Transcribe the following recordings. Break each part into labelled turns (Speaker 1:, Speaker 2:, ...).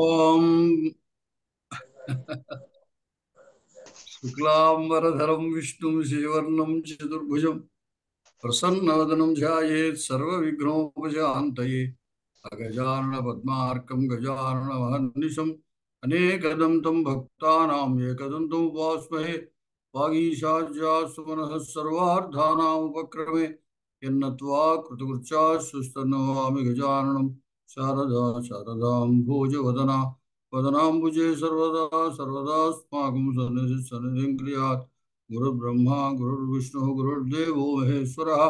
Speaker 1: ఓం శుక్లాంబరధరం విష్ణుం శ్రీవర్ణం చతుర్భుజం ప్రసన్నవదనం ధ్యాయేత్ సర్వవిఘ్నోపశాంతయే అగజానన పద్మార్కం గజానన మహర్నిశం అనేకదం తం భక్తానాం ఏకదంతం ఉపాస్మహే వాగీశాజ్యాస్తు మనః సర్వార్థానాం ఉపక్రమే యన్నత్వా కృతకృత్యా సుస్తన్నమామి గజాననం శారదా శారదాం భోజవదనా వదనాంబుజే సర్వదాస్మాకం సన్నిధిం క్రియాత్ గురుర్బ్రహ్మ గురుర్విష్ణు గురుర్దేవో మహేశ్వరः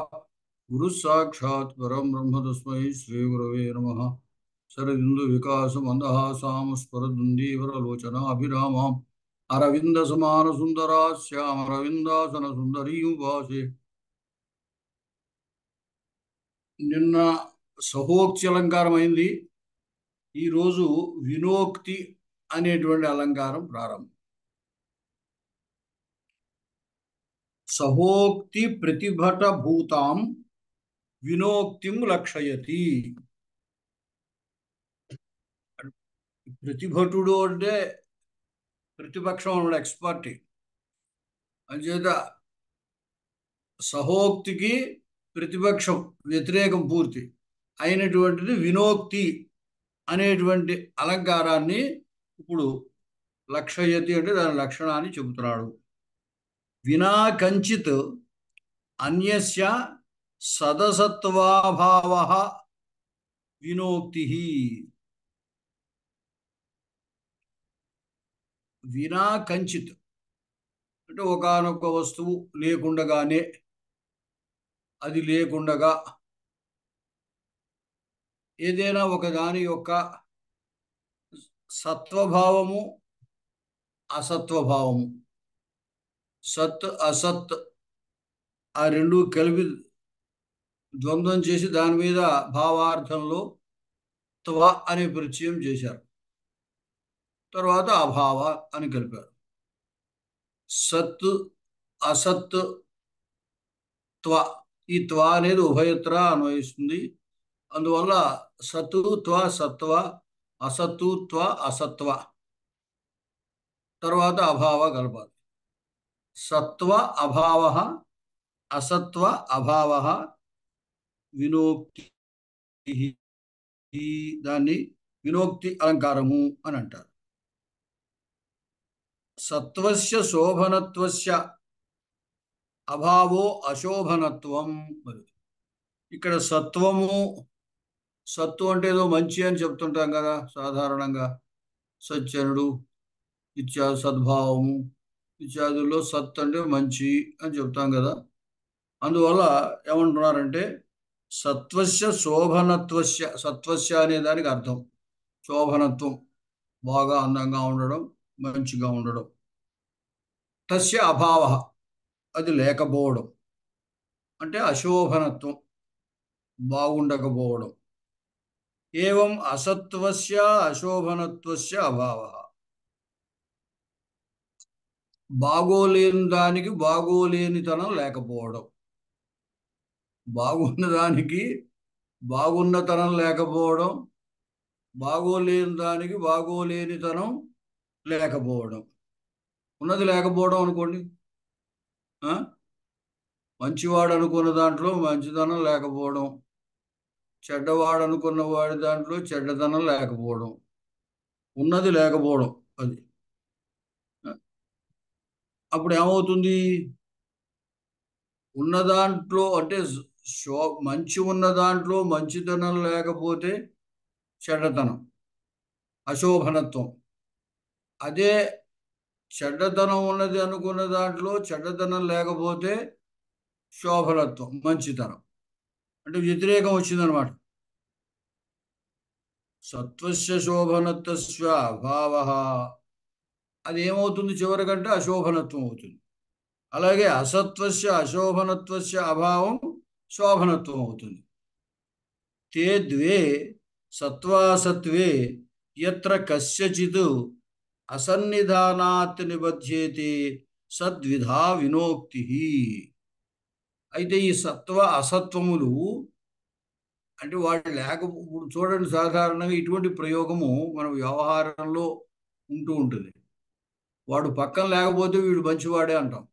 Speaker 1: గురు సాక్షాత్ పరం బ్రహ్మ తస్మై శ్రీ గురవే నమః శరదిందు వికాస మందహాసాం స్ఫురదుందీవరలోచనాభిరామాం అరవింద సమాన సుందరాస్యాం అరవిందాసన సుందరీం వాసే. నిన్న సహోక్తి అలంకారం అయింది. ఈరోజు వినోక్తి అనేటువంటి అలంకారం ప్రారంభం. సహోక్తి ప్రతిభట భూతాం వినోక్తిం లక్షయతి. ప్రతిభటుడు అంటే ప్రతిపక్షం అన్నాడు, ఎక్స్పర్ట్. అంచేత సహోక్తికి ప్రతిపక్షం వ్యతిరేకం పూర్తి అయినటువంటిది వినోక్తి అనేటువంటి అలంకారాన్ని ఇప్పుడు లక్షయతి అంటే దాని లక్షణాన్ని చెబుతున్నాడు. వినా కంచిత్ అన్యస్య సదసత్వాభావః వినోక్తి. వినా కంచిత్ అంటే ఒకానొక వస్తువు లేకుండగానే, అది లేకుండగా ఏదైనా ఒక దాని యొక్క సత్వభావము అసత్వభావము, సత్ అసత్ ఆ రెండు కలిపి ద్వంద్వం చేసి దాని మీద భావార్థంలో త్వ అనే పరిచయం చేశారు. తర్వాత అభావ అని కలిపారు. సత్ అసత్ త్వ, ఈ త్వ అనేది ఉభయత్ర అన్వయిస్తుంది. అందువల్ల సత్తు త్వ సత్వ, అసత్తు త్వ అసత్వ, తర్వాత అభావ కలపాలి. సత్వ అభావ అసత్వ అభావ వినోక్తి. దాన్ని వినోక్తి అలంకారము అని అంటారు. సత్వస్య శోభనత్వస్య అభావో అశోభనత్వం. ఇక్కడ సత్వము, సత్తు అంటే ఏదో మంచి అని చెప్తుంటాం కదా సాధారణంగా. సజ్జనుడు ఇత్యాది, సద్భావము ఇత్యాదుల్లో సత్ అంటే మంచి అని చెప్తాం కదా. అందువల్ల ఏమంటున్నారంటే సత్వస్య శోభనత్వస్య, సత్వస్య అనే దానికి అర్థం శోభనత్వం, బాగా అందంగా ఉండడం, మంచిగా ఉండడం. తస్య అభావ, అది లేకపోవడం అంటే అశోభనత్వం, బాగుండకపోవడం. ఏవం అసత్వస్య అశోభనత్వస్య అభావ, బాగోలేని దానికి బాగోలేనితనం లేకపోవడం, బాగున్న దానికి బాగున్నతనం లేకపోవడం, బాగోలేని దానికి బాగోలేనితనం లేకపోవడం. ఉన్నది లేకపోవడం అనుకోండి, మంచివాడు అనుకున్న దాంట్లో మంచితనం లేకపోవడం, చెడ్డవాడు అనుకున్న వాడి దాంట్లో చెడ్డతనం లేకపోవడం, ఉన్నది లేకపోవడం. అది అప్పుడు ఏమవుతుంది? ఉన్న దాంట్లో అంటే మంచి ఉన్న దాంట్లో మంచితనం లేకపోతే చెడ్డతనం, అశోభనత్వం. అదే చెడ్డతనం ఉన్నది అనుకున్న దాంట్లో చెడ్డతనం లేకపోతే శోభనత్వం, మంచితనం. అంటే వ్యతిరేకం వచ్చిందనమాట. సత్వస్య శోభనత్వస్య అభావ, అది ఏమవుతుంది చివరికంటే అశోభనత్వం అవుతుంది. అలాగే అసత్వస్య అశోభనత్వస్య అభావం శోభనత్వం అవుతుంది. తే ద్వే సత్వాసత్వే యత్ర కస్యచిత్ అసన్నిధానాత్ నిబధ్యేతే సద్విధా వినోక్తి. అయితే ఈ సత్వ అసత్వములు అంటే వాడు ఇప్పుడు చూడండి, సాధారణంగా ఇటువంటి ప్రయోగము మన వ్యవహారంలో ఉంటూ ఉంటుంది. వాడు పక్కన లేకపోతే వీడు మంచివాడే అంటాం.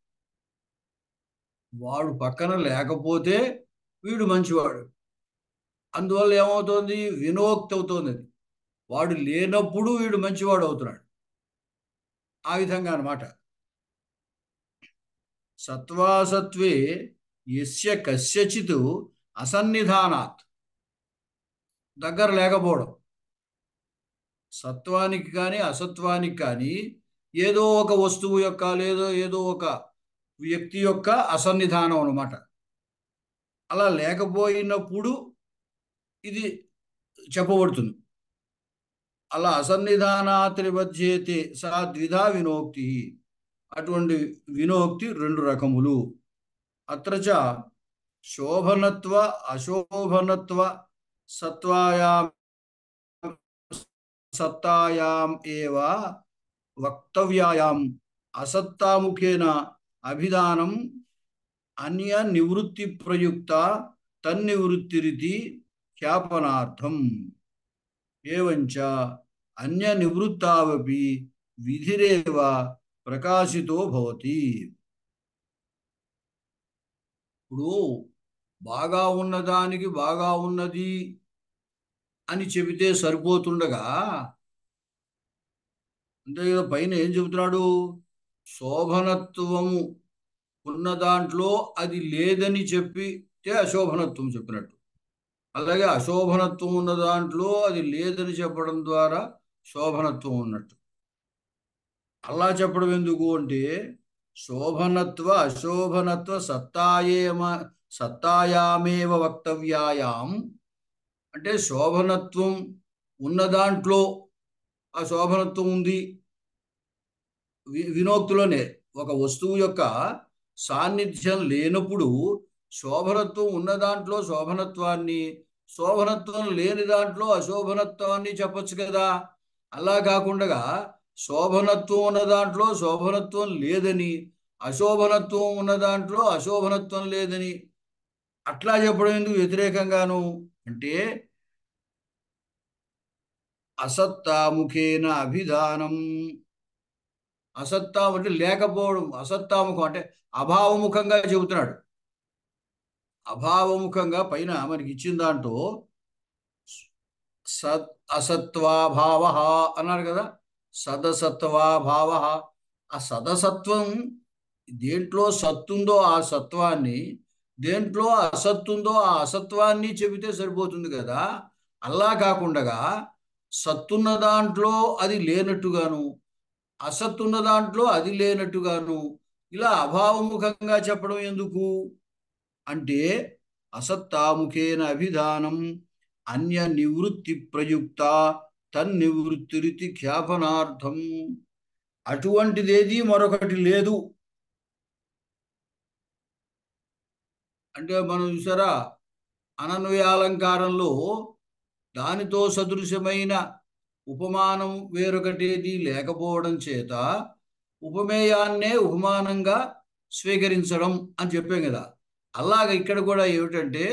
Speaker 1: వాడు పక్కన లేకపోతే వీడు మంచివాడు. అందువల్ల ఏమవుతోంది? వినోక్తి అవుతోంది అది. వాడు లేనప్పుడు వీడు మంచివాడు అవుతున్నాడు. ఆ విధంగా అన్నమాట. సత్వాసత్వే యస్య కస్యచిత్ అసన్నిధానాత్, దగ్గర లేకపోవడం. సత్వానికి కానీ అసత్వానికి కానీ ఏదో ఒక వస్తువు యొక్క లేదో ఏదో ఒక వ్యక్తి యొక్క అసన్నిధానం అన్నమాట. అలా లేకపోయినప్పుడు ఇది చెప్పబడుతుంది. అలా అసన్నిధానాత్ నిబధ్యేతే సా ద్విధా వినోక్తి. అటువంటి వినోక్తి రెండు రకములు. అత్ర చ శోభనత్వ అశోభనత్వ సత్వాయాం సత్తాయాం ఏవ వక్తవ్యాయాం అసత్తాముఖేన అభిధానం అన్య నివృత్తి ప్రయుక్త తన్నివృత్తిరితి ఖ్యాపనార్థం. ఏవంచ అన్య నివృత్తావపి విధిరేవ ప్రకాశితో భవతి. ఇప్పుడు బాగా ఉన్నదానికి బాగా ఉన్నది అని చెబితే సరిపోతుండగా, అంతే కదా, పైన ఏం చెబుతున్నాడు? శోభనత్వము ఉన్న దాంట్లో అది లేదని చెప్పితే అశోభనత్వం చెప్పినట్టు. అలాగే అశోభనత్వం ఉన్న దాంట్లో అది లేదని చెప్పడం ద్వారా శోభనత్వం ఉన్నట్టు. అలా చెప్పడం ఎందుకు అంటే, శోభనత్వ అశోభనత్వ సత్తాయామేవ వక్తవ్యాయాం అంటే శోభనత్వం ఉన్న దాంట్లో ఆ శోభనత్వం ఉంది. వినోక్తిలోనే ఒక వస్తువు యొక్క సాన్నిధ్యం లేనప్పుడు శోభనత్వం ఉన్న దాంట్లో శోభనత్వాన్ని, శోభనత్వం లేని దాంట్లో అశోభనత్వాన్ని చెప్పొచ్చు కదా. అలా కాకుండా శోభనత్వం ఉన్న దాంట్లో శోభనత్వం లేదని, అశోభనత్వం ఉన్న దాంట్లో అశోభనత్వం లేదని అట్లా చెప్పడం ఎందుకు వ్యతిరేకంగాను అంటే, అసత్తాముఖేన అభిధానం. అసత్తాము అంటే లేకపోవడం, అసత్తాముఖం అంటే అభావముఖంగా చెబుతున్నాడు. అభావముఖంగా పైన మనకి ఇచ్చిన దాంట్లో సత్ అసత్వాభావ అన్నారు కదా. సదసత్వాభావ. ఆ సదసత్వం దేంట్లో సత్తుందో ఆ సత్వాన్ని, దేంట్లో అసత్తుందో ఆ అసత్వాన్ని చెబితే సరిపోతుంది కదా. అలా కాకుండా సత్తున్న దాంట్లో అది లేనట్టుగాను, అసత్తున్న దాంట్లో అది లేనట్టుగాను ఇలా అభావముఖంగా చెప్పడం ఎందుకు అంటే, అసత్తాముఖేన అభిధానం అన్య నివృత్తి ప్రయుక్త తన్నివృత్తిరితి ఖ్యాపనార్థం. అటువంటిదేది మరొకటి లేదు అంటే మనం చూసారా, అనన్వయాలంకారంలో దానితో సదృశమైన ఉపమానం వేరొకటేది లేకపోవడం చేత ఉపమేయాన్నే ఉపమానంగా స్వీకరించడం అని చెప్పాం కదా. అలాగ ఇక్కడ కూడా ఏమిటంటే,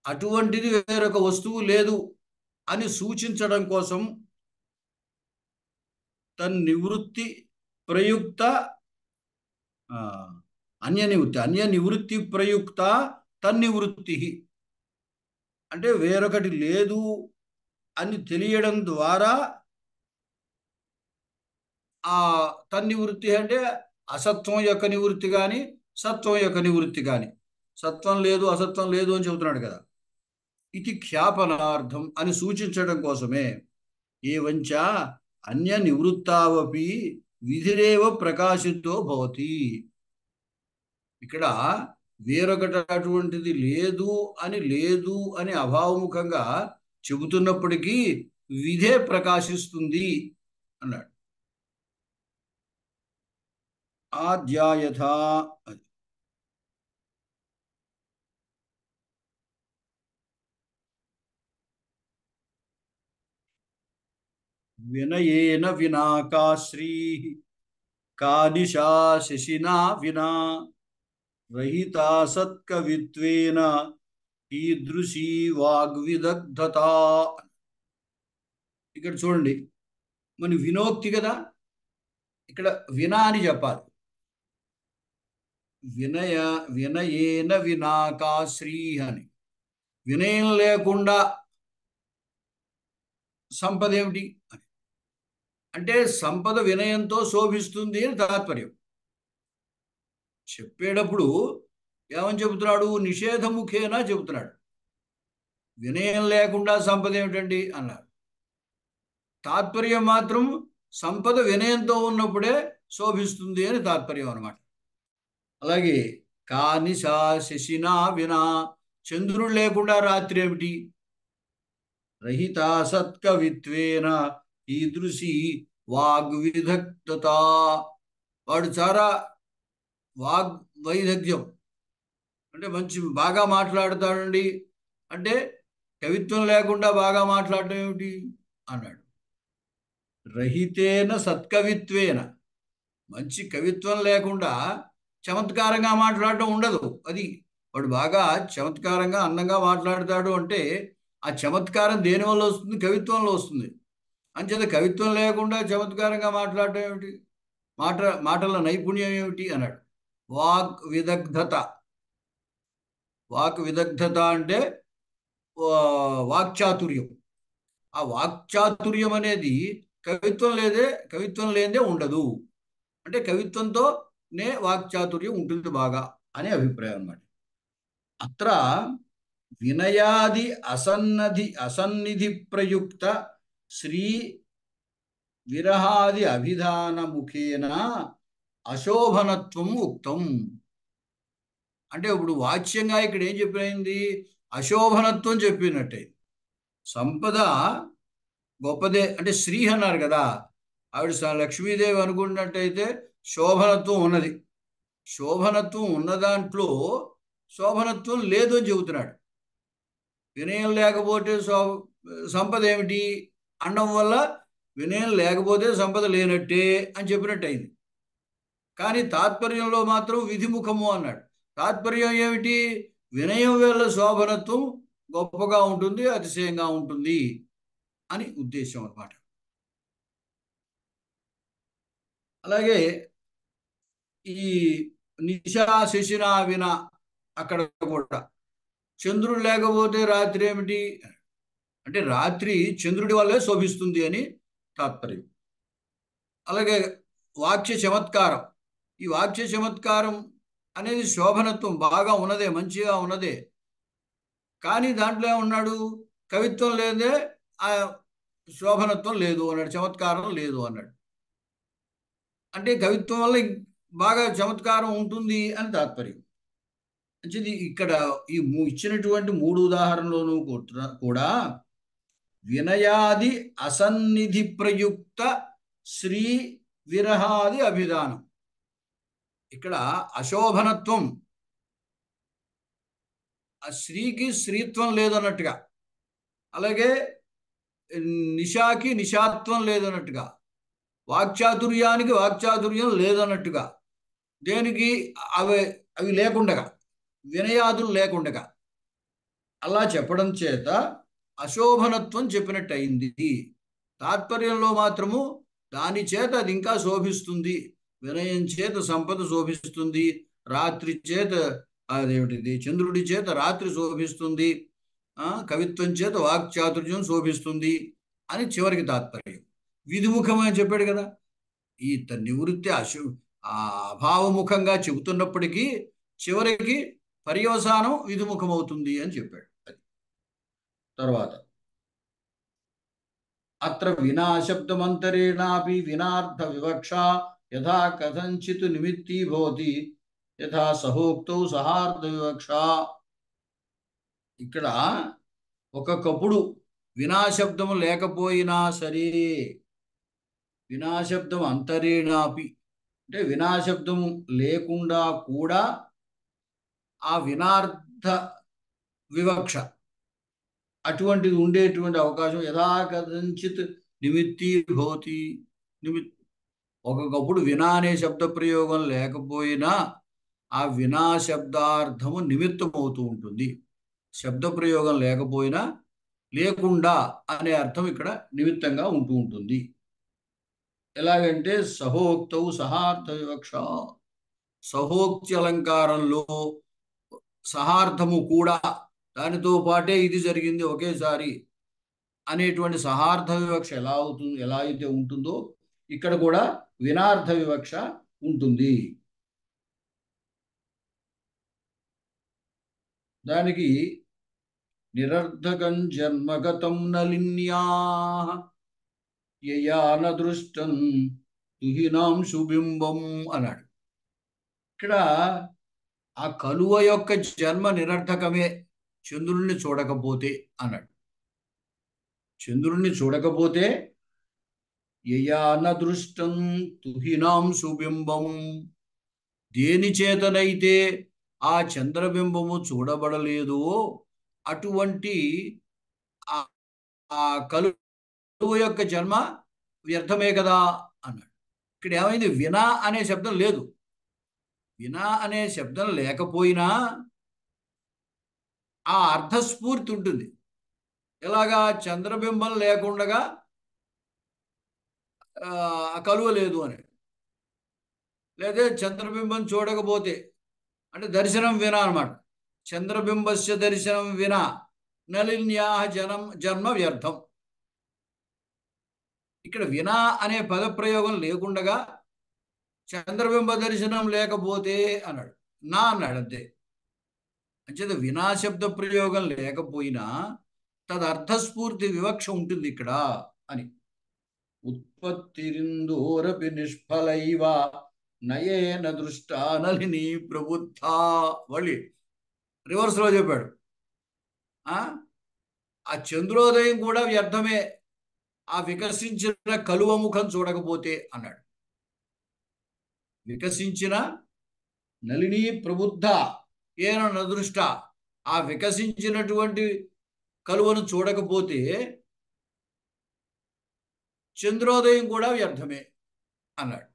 Speaker 1: అటువంటిది వేరొక వస్తువు లేదు అని సూచించడం కోసం తన్నివృత్తి ప్రయుక్త అన్య నివృత్తి ప్రయుక్త తన్నివృత్తి అంటే వేరొకటి లేదు అని తెలియడం ద్వారా ఆ తన్నివృత్తి అంటే అసత్వం యొక్క నివృత్తి కానీ సత్వం యొక్క నివృత్తి కానీ. సత్వం లేదు అసత్వం లేదు అని చెబుతున్నాడు కదా. ఇది ఖ్యాపనార్థం అని సూచించడం కోసమే. ఏవంచ అన్య నివృత్తావపి విధిరేవ ప్రకాశితో భవతి. ఇక్కడ వేరొకటి అటువంటిది లేదు అని అభావముఖంగా చెబుతున్నప్పటికీ విధే ప్రకాశిస్తుంది అన్నాడు. ఆధ్యాయథ వినయేన వినా కా శ్రీ కా నిశా శశినా వినా రహితా సత్కవిత్వేన ఈదృశీ వాగ్విదగ్ధత. ఇక్కడ చూడండి, మన వినోక్తి కదా, ఇక్కడ వినా అని చెప్పాలి. వినయ వినయేన వినాకాశ్రీ అని. వినయం లేకుండా సంపద ఏమిటి అని అంటే సంపద వినయంతో శోభిస్తుంది అని తాత్పర్యం. చెప్పేటప్పుడు ఏమని చెబుతున్నాడు? నిషేధముఖేనా చెబుతున్నాడు. వినయం లేకుండా సంపద ఏమిటండి అన్నారు. తాత్పర్యం మాత్రం సంపద వినయంతో ఉన్నప్పుడే శోభిస్తుంది అని తాత్పర్యం అన్నమాట. అలాగే కానిశా శశినా వినా, చంద్రుడు లేకుండా రాత్రి ఏమిటి? రహిత సత్కవిత్వేన ఈదృశీ వాగ్విదగ్ధత. వాడు చాలా వాగ్వైదగ్ధ్యం అంటే మంచి బాగా మాట్లాడతాడండి అంటే కవిత్వం లేకుండా బాగా మాట్లాడటం ఏమిటి అన్నాడు. రహితేన సత్కవిత్వేన, మంచి కవిత్వం లేకుండా చమత్కారంగా మాట్లాడటం ఉండదు. అది వాడు బాగా చమత్కారంగా అందంగా మాట్లాడతాడు అంటే ఆ చమత్కారం దేనివల్ల వస్తుంది? కవిత్వంలో వస్తుంది. అంచేత కవిత్వం లేకుండా చమత్కారంగా మాట్లాడటం ఏమిటి? మాటల నైపుణ్యం ఏమిటి అన్నాడు. వాక్ విదగ్ధత. వాక్ విదగ్ధత అంటే వాక్చాతుర్యం. ఆ వాక్చాతుర్యం అనేది కవిత్వం లేదే ఉండదు. అంటే కవిత్వంతోనే వాక్చాతుర్యం ఉంటుంది బాగా అనే అభిప్రాయం అన్నమాట. అత్ర వినయాది అసన్నిధి ప్రయుక్త శ్రీ విరహాది అభిధాన ముఖేన అశోభనత్వం ఉక్తం. అంటే ఇప్పుడు వాచ్యంగా ఇక్కడ ఏం చెప్పినది? అశోభనత్వం చెప్పినట్టే. సంపద గొప్పదే అంటే శ్రీ అన్నారు కదా, ఆవిడ లక్ష్మీదేవి అనుకున్నట్టయితే శోభనత్వం ఉన్నది. శోభనత్వం ఉన్న దాంట్లో శోభనత్వం లేదు అని చెబుతున్నాడు. వినయం లేకపోతే సంపద ఏమిటి అనడం వల్ల వినయం లేకపోతే సంపద లేనట్టే అని చెప్పినట్టు అయింది. కానీ తాత్పర్యంలో మాత్రం విధిముఖము అన్నాడు. తాత్పర్యం ఏమిటి? వినయం వల్ల శోభనత్వం గొప్పగా ఉంటుంది, అతిశయంగా ఉంటుంది అని ఉద్దేశం అన్నమాట. అలాగే ఈ నిశా శశిన విన అక్కడ కూడా చంద్రుడు లేకపోతే రాత్రి ఏమిటి అంటే రాత్రి చంద్రుడి వల్లే శోభిస్తుంది అని తాత్పర్యం. అలాగే వాక్య చమత్కారం. ఈ వాక్య చమత్కారం అనేది శోభనత్వం బాగా ఉన్నదే, మంచిగా ఉన్నదే. కానీ దాంట్లో ఏమన్నాడు? కవిత్వం లేదే ఆ శోభనత్వం లేదు అన్నాడు, చమత్కారం లేదు అన్నాడు. అంటే కవిత్వం వల్ల బాగా చమత్కారం ఉంటుంది అని తాత్పర్యం. మంచిది. ఇక్కడ ఈ ఇచ్చినటువంటి 3 ఉదాహరణలోనూ కూడా వినయాది అసన్నిధి ప్రయుక్త శ్రీ విరహాది అభిధానం. ఇక్కడ అశోభనత్వం, ఆ స్త్రీకి స్త్రీత్వం లేదన్నట్టుగా, అలాగే నిషాకి నిషాత్వం లేదన్నట్టుగా, వాక్చాతుర్యానికి వాక్చాతుర్యం లేదన్నట్టుగా, దేనికి అవి లేకుండగా, వినయాదులు లేకుండగా అలా చెప్పడం చేత అశోభనత్వం చెప్పినట్టు అయింది. తాత్పర్యంలో మాత్రము దాని చేత అది ఇంకా శోభిస్తుంది. వినయం చేత సంపద శోభిస్తుంది, రాత్రి చేత అదేమిటిది చంద్రుడి చేత రాత్రి శోభిస్తుంది, కవిత్వం చేత వాక్చాతుర్యం శోభిస్తుంది అని చివరికి తాత్పర్యం. విధిముఖం అని చెప్పాడు కదా, ఈ నివృత్తి అభావముఖంగా చెబుతున్నప్పటికీ చివరికి పర్యవసానం విధిముఖం అవుతుంది అని చెప్పాడు. అది తర్వాత అత్ర వినాశబ్దమంతరేణాపి వినార్థ వివక్ష యథా కథంచిత్ నిమిత్తి భవతి యథా సహోక్తౌ సహార్థ వివక్ష. ఇక్కడ ఒక్కొక్కప్పుడు వినాశబ్దము లేకపోయినా సరే, వినాశబ్దం అంతరేణాపి అంటే వినాశబ్దము లేకుండా కూడా ఆ వినార్థ వివక్ష అటువంటిది ఉండేటువంటి అవకాశం యథా కథంచిత్ నిమిత్తి భవతి. ఒక్కొక్కప్పుడు వినా అనే శబ్ద ప్రయోగం లేకపోయినా ఆ వినా శబ్దార్థము నిమిత్తం అవుతూ ఉంటుంది. శబ్ద ప్రయోగం లేకపోయినా లేకుండా అనే అర్థం ఇక్కడ నిమిత్తంగా ఉంటూ ఉంటుంది. ఎలాగంటే సహోక్తవు సహార్థ వివక్ష, సహోక్తి అలంకారంలో సహార్థము కూడా, దానితో పాటే ఇది జరిగింది ఒకేసారి అనేటువంటి సహార్థ వివక్ష ఎలా అయితే ఉంటుందో ఇక్కడ కూడా వినార్థ వివక్ష ఉంటుంది. దానికి నిరర్ధకం జన్మగతం నలిన్యా యయా నదృష్టం తుహినాం సుబింబం అన్నాడు. ఇక్కడ ఆ కలువ యొక్క జన్మ నిరర్ధకమే చంద్రుణ్ణి చూడకపోతే అన్నాడు. చంద్రుణ్ణి చూడకపోతే యయా నదృష్టం తుహినాం సుబింబం, దేని చేతనైతే ఆ చంద్రబింబము చూడబడలేదో అటువంటి ఆ ఆ కలువ యొక్క జన్మ వ్యర్థమే కదా అన్నాడు. ఇక్కడ ఏమైంది? వినా అనే శబ్దం లేదు. వినా అనే శబ్దం లేకపోయినా ఆ అర్థస్ఫూర్తి ఉంటుంది. ఎలాగా? చంద్రబింబం లేకుండగా కలువ లేదు అని, లేదా చంద్రబింబం చూడకపోతే అంటే దర్శనం వినా అనమాట. చంద్రబింబస్య దర్శనం వినా నలిన్యా జన్మ వ్యర్థం. ఇక్కడ వినా అనే పదప్రయోగం లేకుండగా చంద్రబింబ దర్శనం లేకపోతే అన్నాడు. నా అన్నాడు అంతే. అంచేత వినా శబ్ద ప్రయోగం లేకపోయినా తదర్థస్ఫూర్తి వివక్ష ఉంటుంది ఇక్కడ అని. ఉత్పత్తిరిందోరపి నిష్ఫలైవ నయేన దృష్టా నలిని ప్రబుద్ధ. మళ్ళీ రివర్స్లో చెప్పాడు. ఆ చంద్రోదయం కూడా వ్యర్థమే ఆ వికసించిన కలువ ముఖం చూడకపోతే అన్నాడు. వికసించిన నలిని ప్రబుద్ధ ఏన నదృష్ట, ఆ వికసించినటువంటి కలువను చూడకపోతే చంద్రోదయం కూడా వ్యర్థమే అన్నాడు.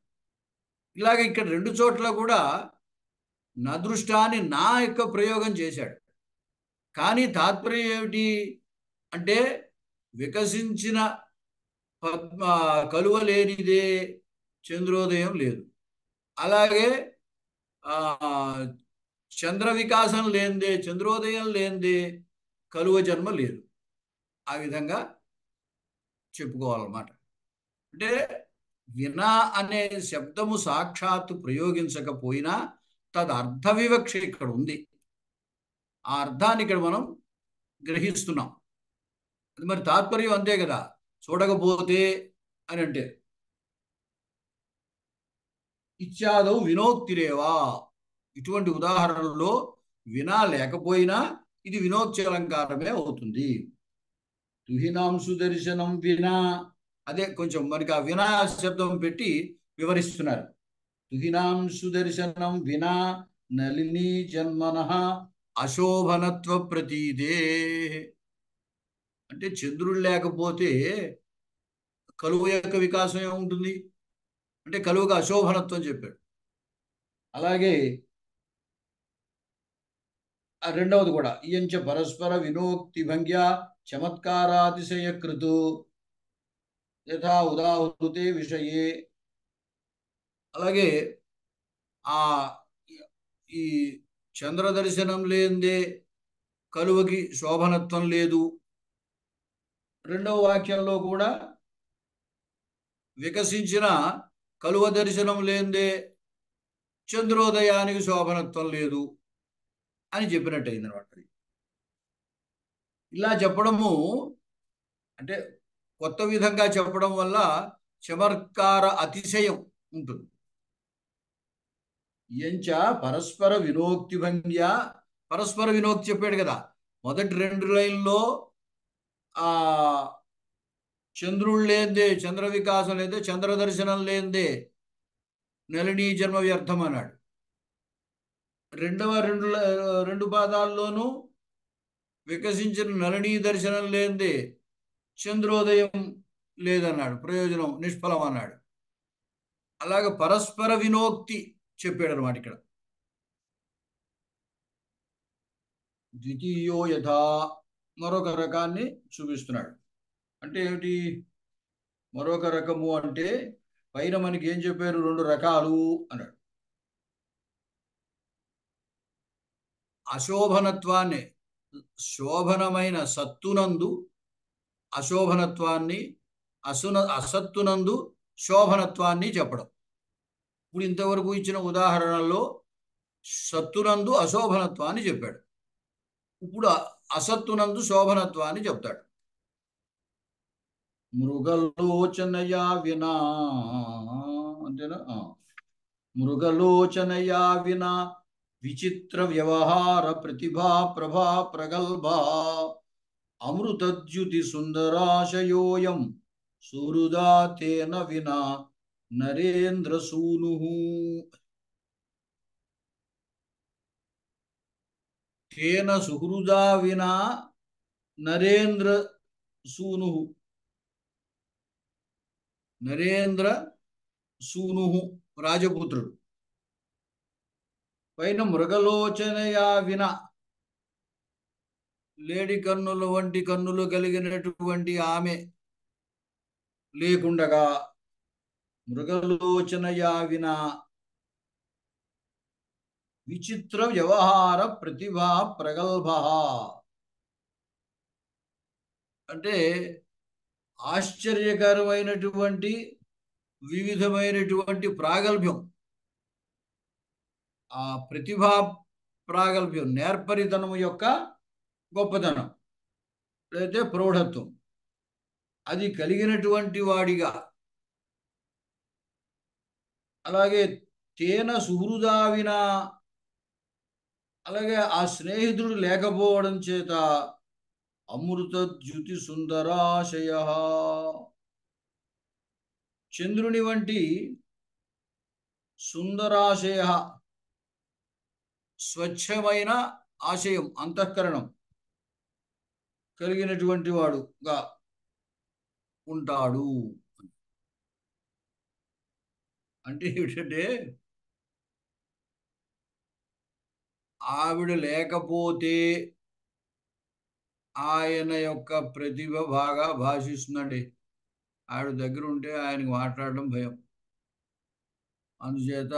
Speaker 1: ఇలాగ ఇక్కడ రెండు చోట్ల కూడా నదృష్టాన్ని నా యొక్క ప్రయోగం చేశాడు. కానీ తాత్పర్యం ఏమిటి అంటే వికసించిన కలువ లేనిదే చంద్రోదయం లేదు, అలాగే చంద్ర వికాసం లేనిదే చంద్రోదయం లేనిదే కలువ జన్మ లేదు. ఆ విధంగా చెప్పుకోవాలన్నమాట. అంటే వినా అనే శబ్దము సాక్షాత్తు ప్రయోగించకపోయినా తదర్థ వివక్ష ఇక్కడ ఉంది. ఆ అర్థాన్ని ఇక్కడ మనం గ్రహిస్తున్నాం. అది మరి తాత్పర్యం అంతే కదా. చూడకపోతే అని అంటే ఇత్యాదౌ వినోక్తిరేవా, ఇటువంటి ఉదాహరణలో వినా లేకపోయినా ఇది వినోక్తి అలంకారమే అవుతుంది. తుహినాంశు దర్శనం వినా, అదే కొంచెం మనకి ఆ వినా శబ్దం పెట్టి వివరిస్తున్నారు. తుహినాంశు దర్శనం వినా నలిని జన్మన అశోభనత్వ ప్రతీదే. అంటే చంద్రుడు లేకపోతే కలువ యొక్క వికాసం ఏముంటుంది అంటే కలువకు అశోభనత్వం చెప్పాడు. అలాగే రెండవది కూడా ఇయంచ పరస్పర వినోక్తి భంగ్యా చమత్కారాతిశయకృతు యథా ఉదాహృతే విషయే. అలాగే ఆ ఈ చంద్ర దర్శనం లేనిదే కలువకి శోభనత్వం లేదు. రెండవ వాక్యంలో కూడా వికసించిన కలువ దర్శనం లేనిదే చంద్రోదయానికి శోభనత్వం లేదు అని చెప్పినట్టయింది అనమాట. ఇలా చెప్పడము అంటే కొత్త విధంగా చెప్పడం వల్ల చమత్కార అతిశయం ఉంటుంది. ఎంచ పరస్పర వినోక్తి భంగ్యా, పరస్పర వినోక్తి చెప్పాడు కదా. మొదటి రెండు లైన్లో ఆ చంద్రుడు లేనిదే చంద్ర వికాసం లేదే చంద్ర దర్శనం లేనిదే నలిని జన్మ వ్యర్థం అన్నాడు. రెండవ రెండు పాదాల్లోనూ వికసించిన నలిని దర్శనం లేనిదే చంద్రోదయం లేదన్నాడు, ప్రయోజనం నిష్ఫలం అన్నాడు. అలాగే పరస్పర వినోక్తి చెప్పాడు అనమాట ఇక్కడ. ద్వితీయో యథా మరొక రకాన్ని చూపిస్తున్నాడు. అంటే ఏమిటి మరొక రకము అంటే? పైన మనకి ఏం చెప్పారు? రెండు రకాలు అన్నాడు. అశోభనత్వాన్ని, శోభనమైన సత్తునందు అశోభనత్వాన్ని, అసత్తునందు శోభనత్వాన్ని చెప్పడం. ఇప్పుడు ఇంతవరకు ఇచ్చిన ఉదాహరణలో సత్తునందు అశోభనత్వాన్ని చెప్పాడు. ఇప్పుడు అసత్తునందు శోభనత్వాన్ని చెప్తాడు. మృగలోచనయా వినా, అంతేనా? మృగలోచనయా వినా విచిత్ర వ్యవహార ప్రతిభా ప్రభా ప్రగల్భ అమృతద్యుతి సుందరాశయోయం సుహృదా తేన వినా నరేంద్ర సూను. తేన సుహృదా వినా నరేంద్ర సూను. నరేంద్ర సూను రాజపుత్రుడు. పైన మృగలోచనయా విన, లేడి కన్నుల వంటి కన్నులు కలిగినటువంటి ఆమె లేకుండగా, మృగలోచనయా విన విచిత్ర వ్యవహార ప్రతిభా ప్రగల్భ, అంటే ఆశ్చర్యకరమైనటువంటి వివిధమైనటువంటి ప్రాగల్భ్యం, ఆ ప్రతిభా ప్రాగల్భ్యం నేర్పరితనం యొక్క గొప్పతనం లేదా ప్రౌఢత్వం అది కలిగినటువంటి వాడిగా, అలాగే తేన సుహృదావిన, అలాగే ఆ స్నేహితుడు లేకపోవడం చేత అమృత ద్యుతి సుందరాశయ, చంద్రుని వంటి సుందరాశయ, స్వచ్ఛమైన ఆశయం అంతఃకరణం కలిగినటువంటి వాడుగా ఉంటాడు. అంటే ఏమిటంటే ఆవిడ లేకపోతే ఆయన యొక్క ప్రతిభ బాగా భాషిస్తుందండి. ఆవిడ దగ్గర ఉంటే ఆయనకు మాట్లాడడం భయం. అందుచేత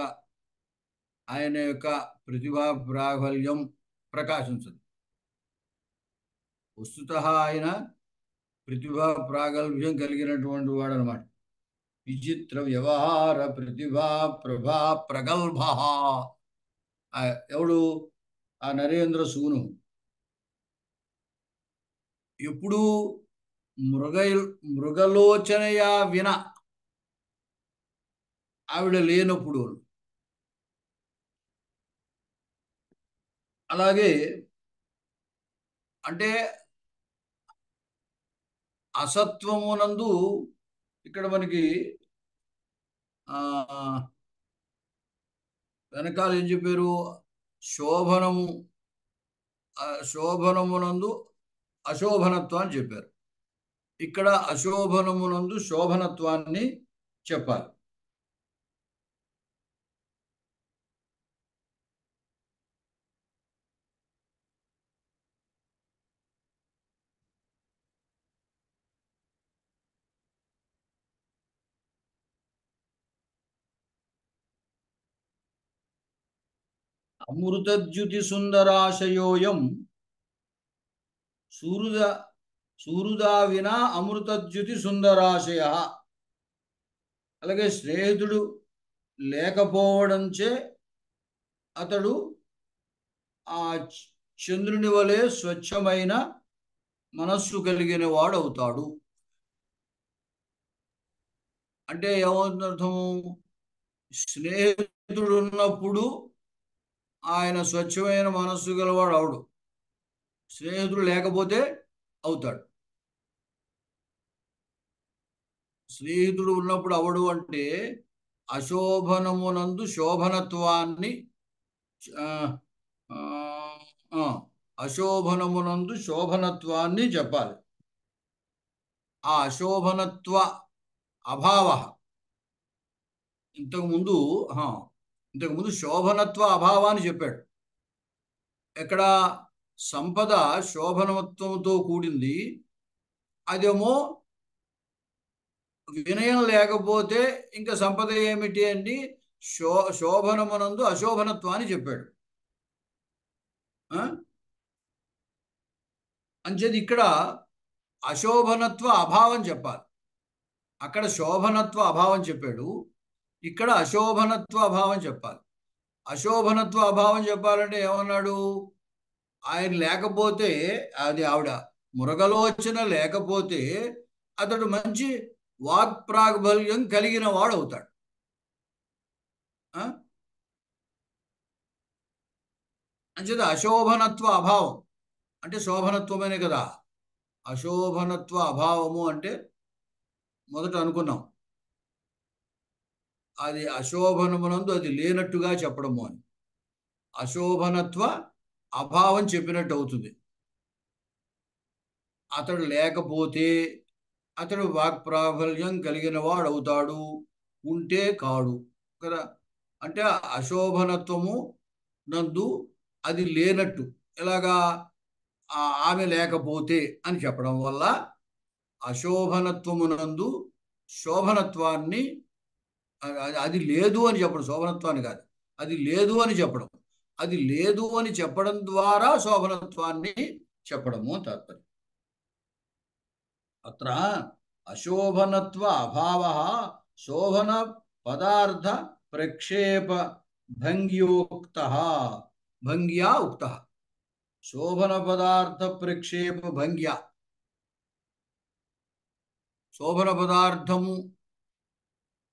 Speaker 1: ఆయన యొక్క ప్రతిభా ప్రాబల్యం ప్రకాశించదు. వస్తుతః ఆయన ప్రతిభా ప్రాగల్భ్యం కలిగినటువంటి వాడు అనమాట. విచిత్ర వ్యవహార ప్రతిభా ప్రభా ప్రగల్భ, ఎవడు? ఆ నరేంద్ర సూను. ఎప్పుడు? మృగ మృగలోచనయా విన, ఆవిడ లేనప్పుడు. అలాగే అంటే అసత్వమునందు ఇక్కడ మనకి వెనకాల ఏం చెప్పారు? శోభనము, శోభనమునందు అశోభనత్వాన్ని చెప్పారు. ఇక్కడ అశోభనమునందు శోభనత్వాన్ని చెప్పాలి. అమృతద్యుతి సుందరాశయోయం సూరుద సూరుదా వినా అమృతద్యుతి సుందరాశయ, అలాగే స్నేహితుడు లేకపోవడంచే అతడు ఆ చంద్రుని వలె స్వచ్ఛమైన మనస్సు కలిగిన వాడు అవుతాడు. అంటే ఏమవుతుంది అర్థం? స్నేహితుడు ఉన్నప్పుడు ఆయన స్వచ్ఛమైన మనస్సు గలవాడు అవడు, స్నేహితుడు లేకపోతే అవుతాడు. స్నేహితుడు ఉన్నప్పుడు అవడు అంటే అశోభనమునందు శోభనత్వాన్ని, అశోభనమునందు శోభనత్వాన్ని చెప్పాలి. ఆ అశోభనత్వ అభావ, ఇంతకుముందు ఇంతకుముందు శోభనత్వ అభావాన్ని చెప్పాడు. ఎక్కడ? సంపద శోభనత్వంతో కూడింది, అదేమో వినయం లేకపోతే ఇంకా సంపద ఏమిటి అండి? శోభనమునందు అశోభనత్వాన్ని చెప్పాడు. అంచేది ఇక్కడ అశోభనత్వ అభావం చెప్పాలి. అక్కడ శోభనత్వ అభావం చెప్పాడు, ఇక్కడ అశోభనత్వ అభావం చెప్పాలి. అశోభనత్వ అభావం చెప్పాలంటే ఏమన్నాడు? ఆయన లేకపోతే, అది ఆవిడ మురగలోచన లేకపోతే అతడు మంచి వాక్ప్రాగల్భ్యం కలిగిన వాడు అవుతాడు. అంచేత అశోభనత్వ అభావం అంటే శోభనత్వమేనే కదా. అశోభనత్వ అభావము అంటే మొదట అనుకున్నాం, అది అశోభనమునందు అది లేనట్టుగా చెప్పడము అని. అశోభనత్వ అభావం చెప్పినట్టు అవుతుంది. అతడు లేకపోతే అతడు వాక్ప్రాబల్యం కలిగిన వాడు అవుతాడు, ఉంటే కాడు కదా. అంటే అశోభనత్వము నందు అది లేనట్టు, ఎలాగా? ఆమె లేకపోతే అని చెప్పడం వల్ల అశోభనత్వమునందు శోభనత్వాన్ని, అది లేదు అని చెప్పడం, శోభనత్వాన్ని కాదు, అది లేదు అని చెప్పడం. అది లేదు అని చెప్పడం ద్వారా శోభనత్వాన్ని చెప్పడము తాత్పర్యం. అత్ర అశోభనత్వ అభావ శోభన పదార్థ ప్రక్షేప భంగ్యోక్త భంగ్యా ఉక్త. శోభన పదార్థ ప్రక్షేప భంగ్య, శోభన పదార్థము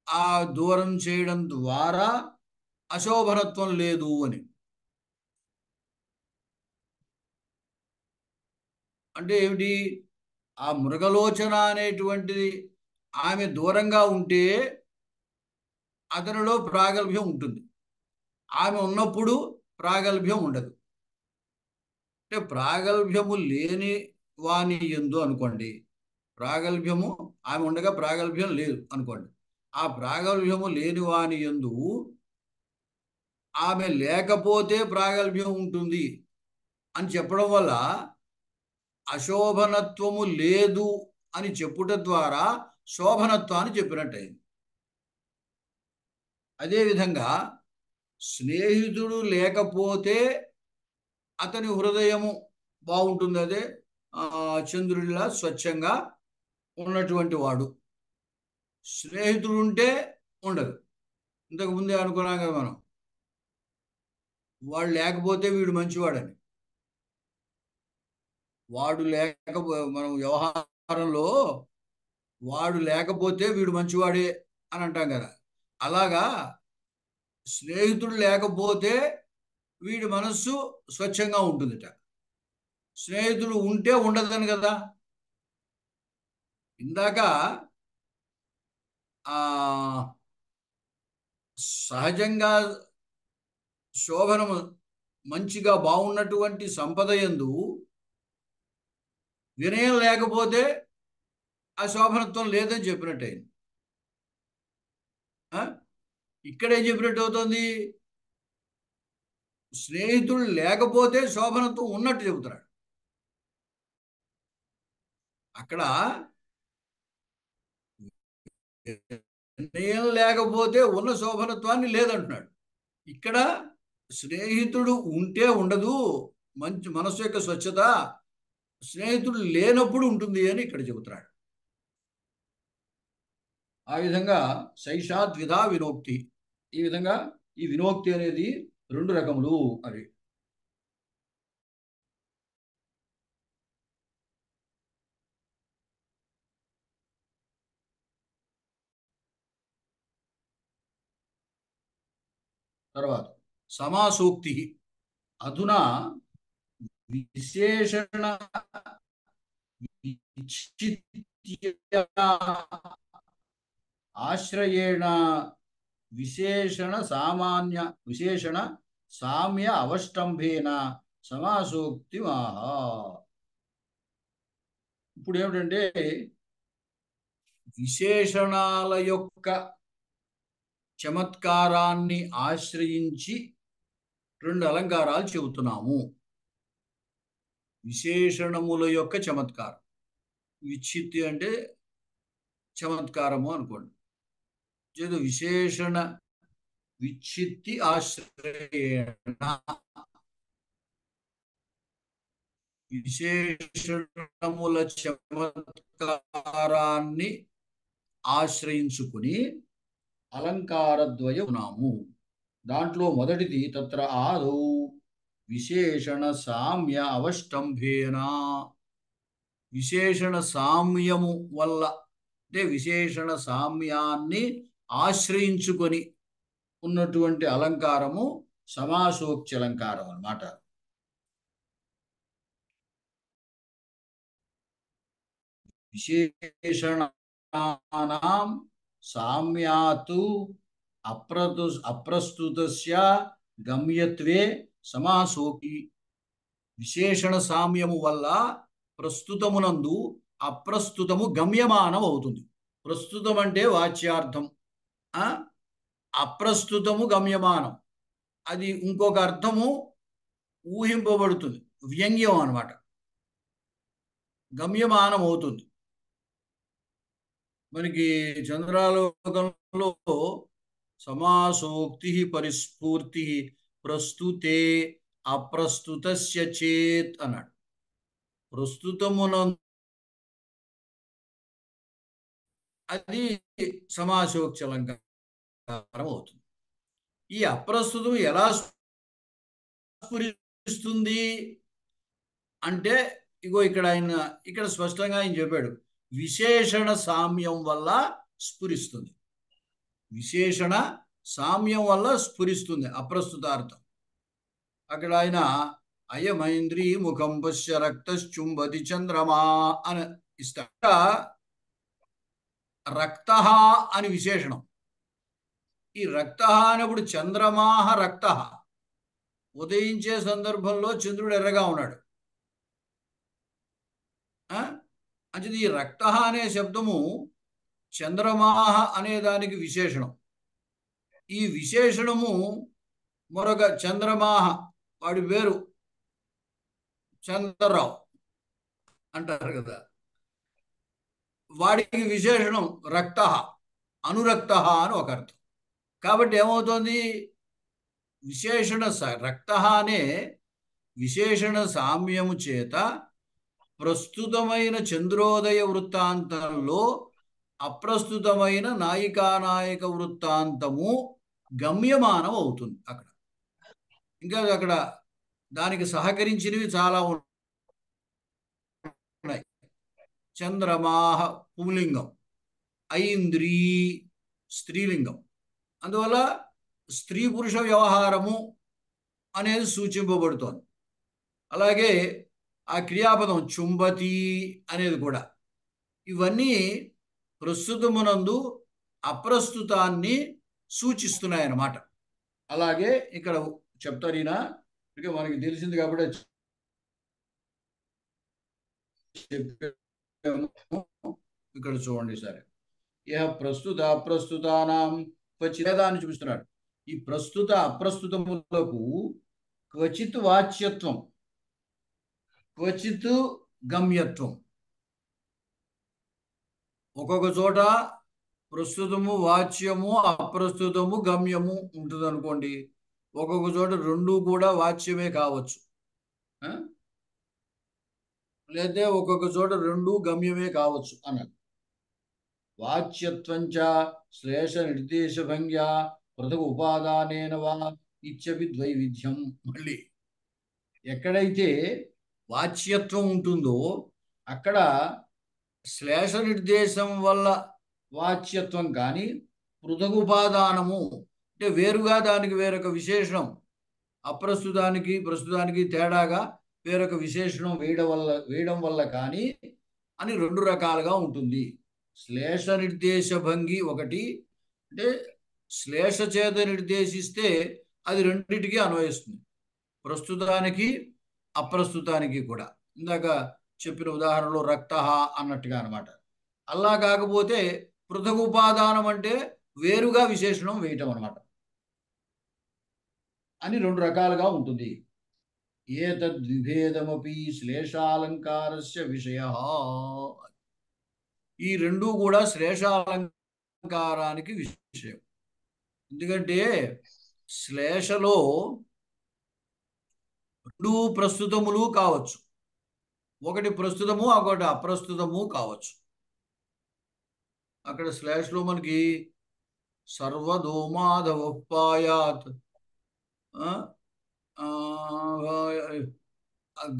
Speaker 1: ఆ దూరం చేయడం ద్వారా అశోభనత్వం లేదు అని. అంటే ఏమిటి? ఆ మృగలోచన అనేటువంటిది ఆమె దూరంగా ఉంటే అతనిలో ప్రాగల్భ్యం ఉంటుంది, ఆమె ఉన్నప్పుడు ప్రాగల్భ్యం ఉండదు. అంటే ప్రాగల్భ్యము లేని వాని యందు అనుకోండి, ప్రాగల్భ్యము ఆమె ఉండగా ప్రాగల్భ్యం లేదు అనుకోండి, ఆ ప్రాగల్భ్యము లేని వాని యందు ఆమె లేకపోతే ప్రాగల్భ్యం ఉంటుంది అని చెప్పడం వల్ల అశోభనత్వము లేదు అని చెప్పుట ద్వారా శోభనత్వాన్ని చెప్పినట్టయింది. అదేవిధంగా స్నేహితుడు లేకపోతే అతని హృదయము బాగుంటుంది, అదే చంద్రుడిలా స్వచ్ఛంగా ఉన్నటువంటి వాడు. స్నేహితుడు ఉంటే ఉండదు. ఇంతకు ముందే అనుకున్నాం కదా మనం, వాడు లేకపోతే వీడు మంచివాడని. వాడు మనం వ్యవహారంలో వాడు లేకపోతే వీడు మంచివాడే అని అంటాం కదా. అలాగా స్నేహితుడు లేకపోతే వీడి మనస్సు స్వచ్ఛంగా ఉంటుందిట. స్నేహితుడు ఉంటే ఉండదని కదా. ఇందాక సహజంగా శోభనము మంచిగా బాగున్నటువంటి సంపద యందు వినయం లేకపోతే ఆ శోభనత్వం లేదని చెప్పినట్టయింది. ఇక్కడేం చెప్పినట్టు అవుతుంది? స్నేహితుడు లేకపోతే శోభనత్వం ఉన్నట్టు చెబుతున్నాడు. అక్కడ వినయం లేకపోతే ఉన్న శోభనత్వాన్ని లేదంటున్నాడు. ఇక్కడ స్నేహితుడు ఉంటే ఉండదు, మంచి మనస్సు యొక్క స్వచ్ఛత స్నేహితుడు లేనప్పుడు ఉంటుంది అని ఇక్కడ చెబుతున్నాడు. ఆ విధంగా శైషాద్విధా వినోక్తి, ఈ విధంగా ఈ వినోక్తి అనేది రెండు రకములు అవి. తర్వాత సమాసూక్తి. అధునా విశేషణ ఆశ్రయేణ విశేషణ సామ్య అవష్టంభేన సమాసూక్తి మాహా. ఇప్పుడు ఏమిటంటే, విశేషణాల యొక్క చమత్కారాన్ని ఆశ్రయించి రెండు అలంకారాలు చెబుతున్నాము. విశేషణముల యొక్క చమత్కారం. విచ్చిత్తి అంటే చమత్కారము అనుకోండి. చేదు విశేషణ విచ్చిత్తి ఆశ్రయేణ, విశేషణముల చమత్కారాన్ని ఆశ్రయించుకుని అలంకారద్వయమునాము. దాంట్లో మొదటిది తత్ర ఆదౌ విశేషణ సామ్య అవష్టంభేన. విశేషణ సామ్యము వల్ల అంటే విశేషణ సామ్యాన్ని ఆశ్రయించుకొని ఉన్నటువంటి అలంకారము సమాసోక్తి అలంకారం అన్నమాట. విశేషణానాం సామ్యాతు అప్రస్తుతస్య గమ్యత్వే సమాసోక్తి. విశేషణ సామ్యము వల్ల ప్రస్తుతమునందు అప్రస్తుతము గమ్యమానం అవుతుంది. ప్రస్తుతం అంటే వాచ్యార్థం, అప్రస్తుతము గమ్యమానం. అది ఇంకొక అర్థము ఊహింపబడుతుంది, వ్యంగ్యం అన్నమాట. గమ్యమానం అవుతుంది. మనకి చంద్రాలోకంలో సమాసోక్తి పరిస్ఫూర్తి ప్రస్తుతే అప్రస్తుతస్య చేత్ అన్నాడు. ప్రస్తుతమునందు అది సమాసోక్తి అలంకారం అవుతుంది. ఈ అప్రస్తుతం ఎలా స్ఫురిస్తుంది అంటే ఇగో ఇక్కడ స్పష్టంగా ఆయన చెప్పాడు, విశేషణ సామ్యం వల్ల స్ఫురిస్తుంది. విశేషణ సామ్యం వల్ల స్ఫురిస్తుంది అప్రస్తుతార్థం. అక్కడ ఆయన అయమైంద్రీ ముఖం పశ్య రక్తశ్చుంబతి చంద్రమా అని ఇస్తా. రక్త అని విశేషణం. ఈ రక్త అన్నప్పుడు చంద్రమాహ రక్త, ఉదయించే సందర్భంలో చంద్రుడు ఎర్రగా ఉన్నాడు. అంటే ఈ రక్త అనే శబ్దము చంద్రమాహ అనే దానికి విశేషణం. ఈ విశేషణము మరొక చంద్రమాహ, వాడి పేరు చంద్రరావు అంటారు కదా, వాడికి విశేషణం రక్త, అనురక్త అని ఒక అర్థం. కాబట్టి ఏమవుతుంది, విశేషణ రక్త అనే విశేషణ సామ్యము చేత ప్రస్తుతమైన చంద్రోదయ వృత్తాంతంలో అప్రస్తుతమైన నాయికానాయక వృత్తాంతము గమ్యమానం అవుతుంది. ఇంకా అక్కడ దానికి సహకరించినవి చాలా ఉన్నాయి. చంద్రమాహ పుంలింగం, ఐంద్రీ స్త్రీలింగం. అందువల్ల స్త్రీ పురుష వ్యవహారము అనేది సూచింపబడుతోంది. అలాగే ఆ క్రియాపదం చుంబతి అనేది కూడా. ఇవన్నీ ప్రస్తుతమునందు అప్రస్తుతాన్ని సూచిస్తున్నాయన్నమాట. అలాగే ఇక్కడ చెప్తారు ఈయన, ఇక మనకి తెలిసింది కాబట్టి ఇక్కడ చూడండి సరే. ఇహ ప్రస్తుత అప్రస్తుతానాం క్వచిదాన్ని చూపిస్తున్నాడు. ఈ ప్రస్తుత అప్రస్తుతములకు క్వచిత్ వాచ్యత్వం, క్వచిత్ గమ్యత్వం. ఒక్కొక్క చోట ప్రస్తుతము వాచ్యము, అప్రస్తుతము గమ్యము ఉంటుంది అనుకోండి. ఒక్కొక్క చోట రెండు కూడా వాచ్యమే కావచ్చు, లేదా ఒక్కొక్క చోట రెండు గమ్యమే కావచ్చు అన్నది. వాచ్యత్వంచ శ్లేష నిర్దేశ భంగ్యా పృథక్ ఉపాదానేన వా ఇత్యపి ద్వైవిధ్యం. మళ్ళీ ఎక్కడైతే వాచ్యత్వం ఉంటుందో అక్కడ శ్లేష నిర్దేశం వల్ల వాచ్యత్వం కానీ, పృథగుపాదానము అంటే వేరుగా దానికి వేరొక విశేషణం, అప్రస్తుతానికి ప్రస్తుతానికి తేడాగా వేరొక విశేషణం వేయడం వల్ల కానీ అని రెండు రకాలుగా ఉంటుంది. శ్లేష నిర్దేశ భంగి ఒకటి, అంటే శ్లేష చేత నిర్దేశిస్తే అది రెండింటికి అన్వయిస్తుంది, ప్రస్తుతానికి అప్రస్తుతానికి కూడా. ఇందాక చెప్పిన ఉదాహరణలో రక్త అన్నట్టుగా అనమాట. అలా కాకపోతే పృథగుపాదానం అంటే వేరుగా విశేషణం వేయటం అనమాట అని రెండు రకాలుగా ఉంటుంది. ఏతద్విభేదమపి శ్లేషాలంకారస్య విషయః. ఈ రెండు కూడా శ్లేషాలంకారానికి విషయం. ఎందుకంటే శ్లేషలో రెండు ప్రస్తుతములు కావచ్చు, ఒకటి ప్రస్తుతము ఒకటి అప్రస్తుతము కావచ్చు. అక్కడ శ్లేషలో మనకి సర్వదోమాధవపాయాత్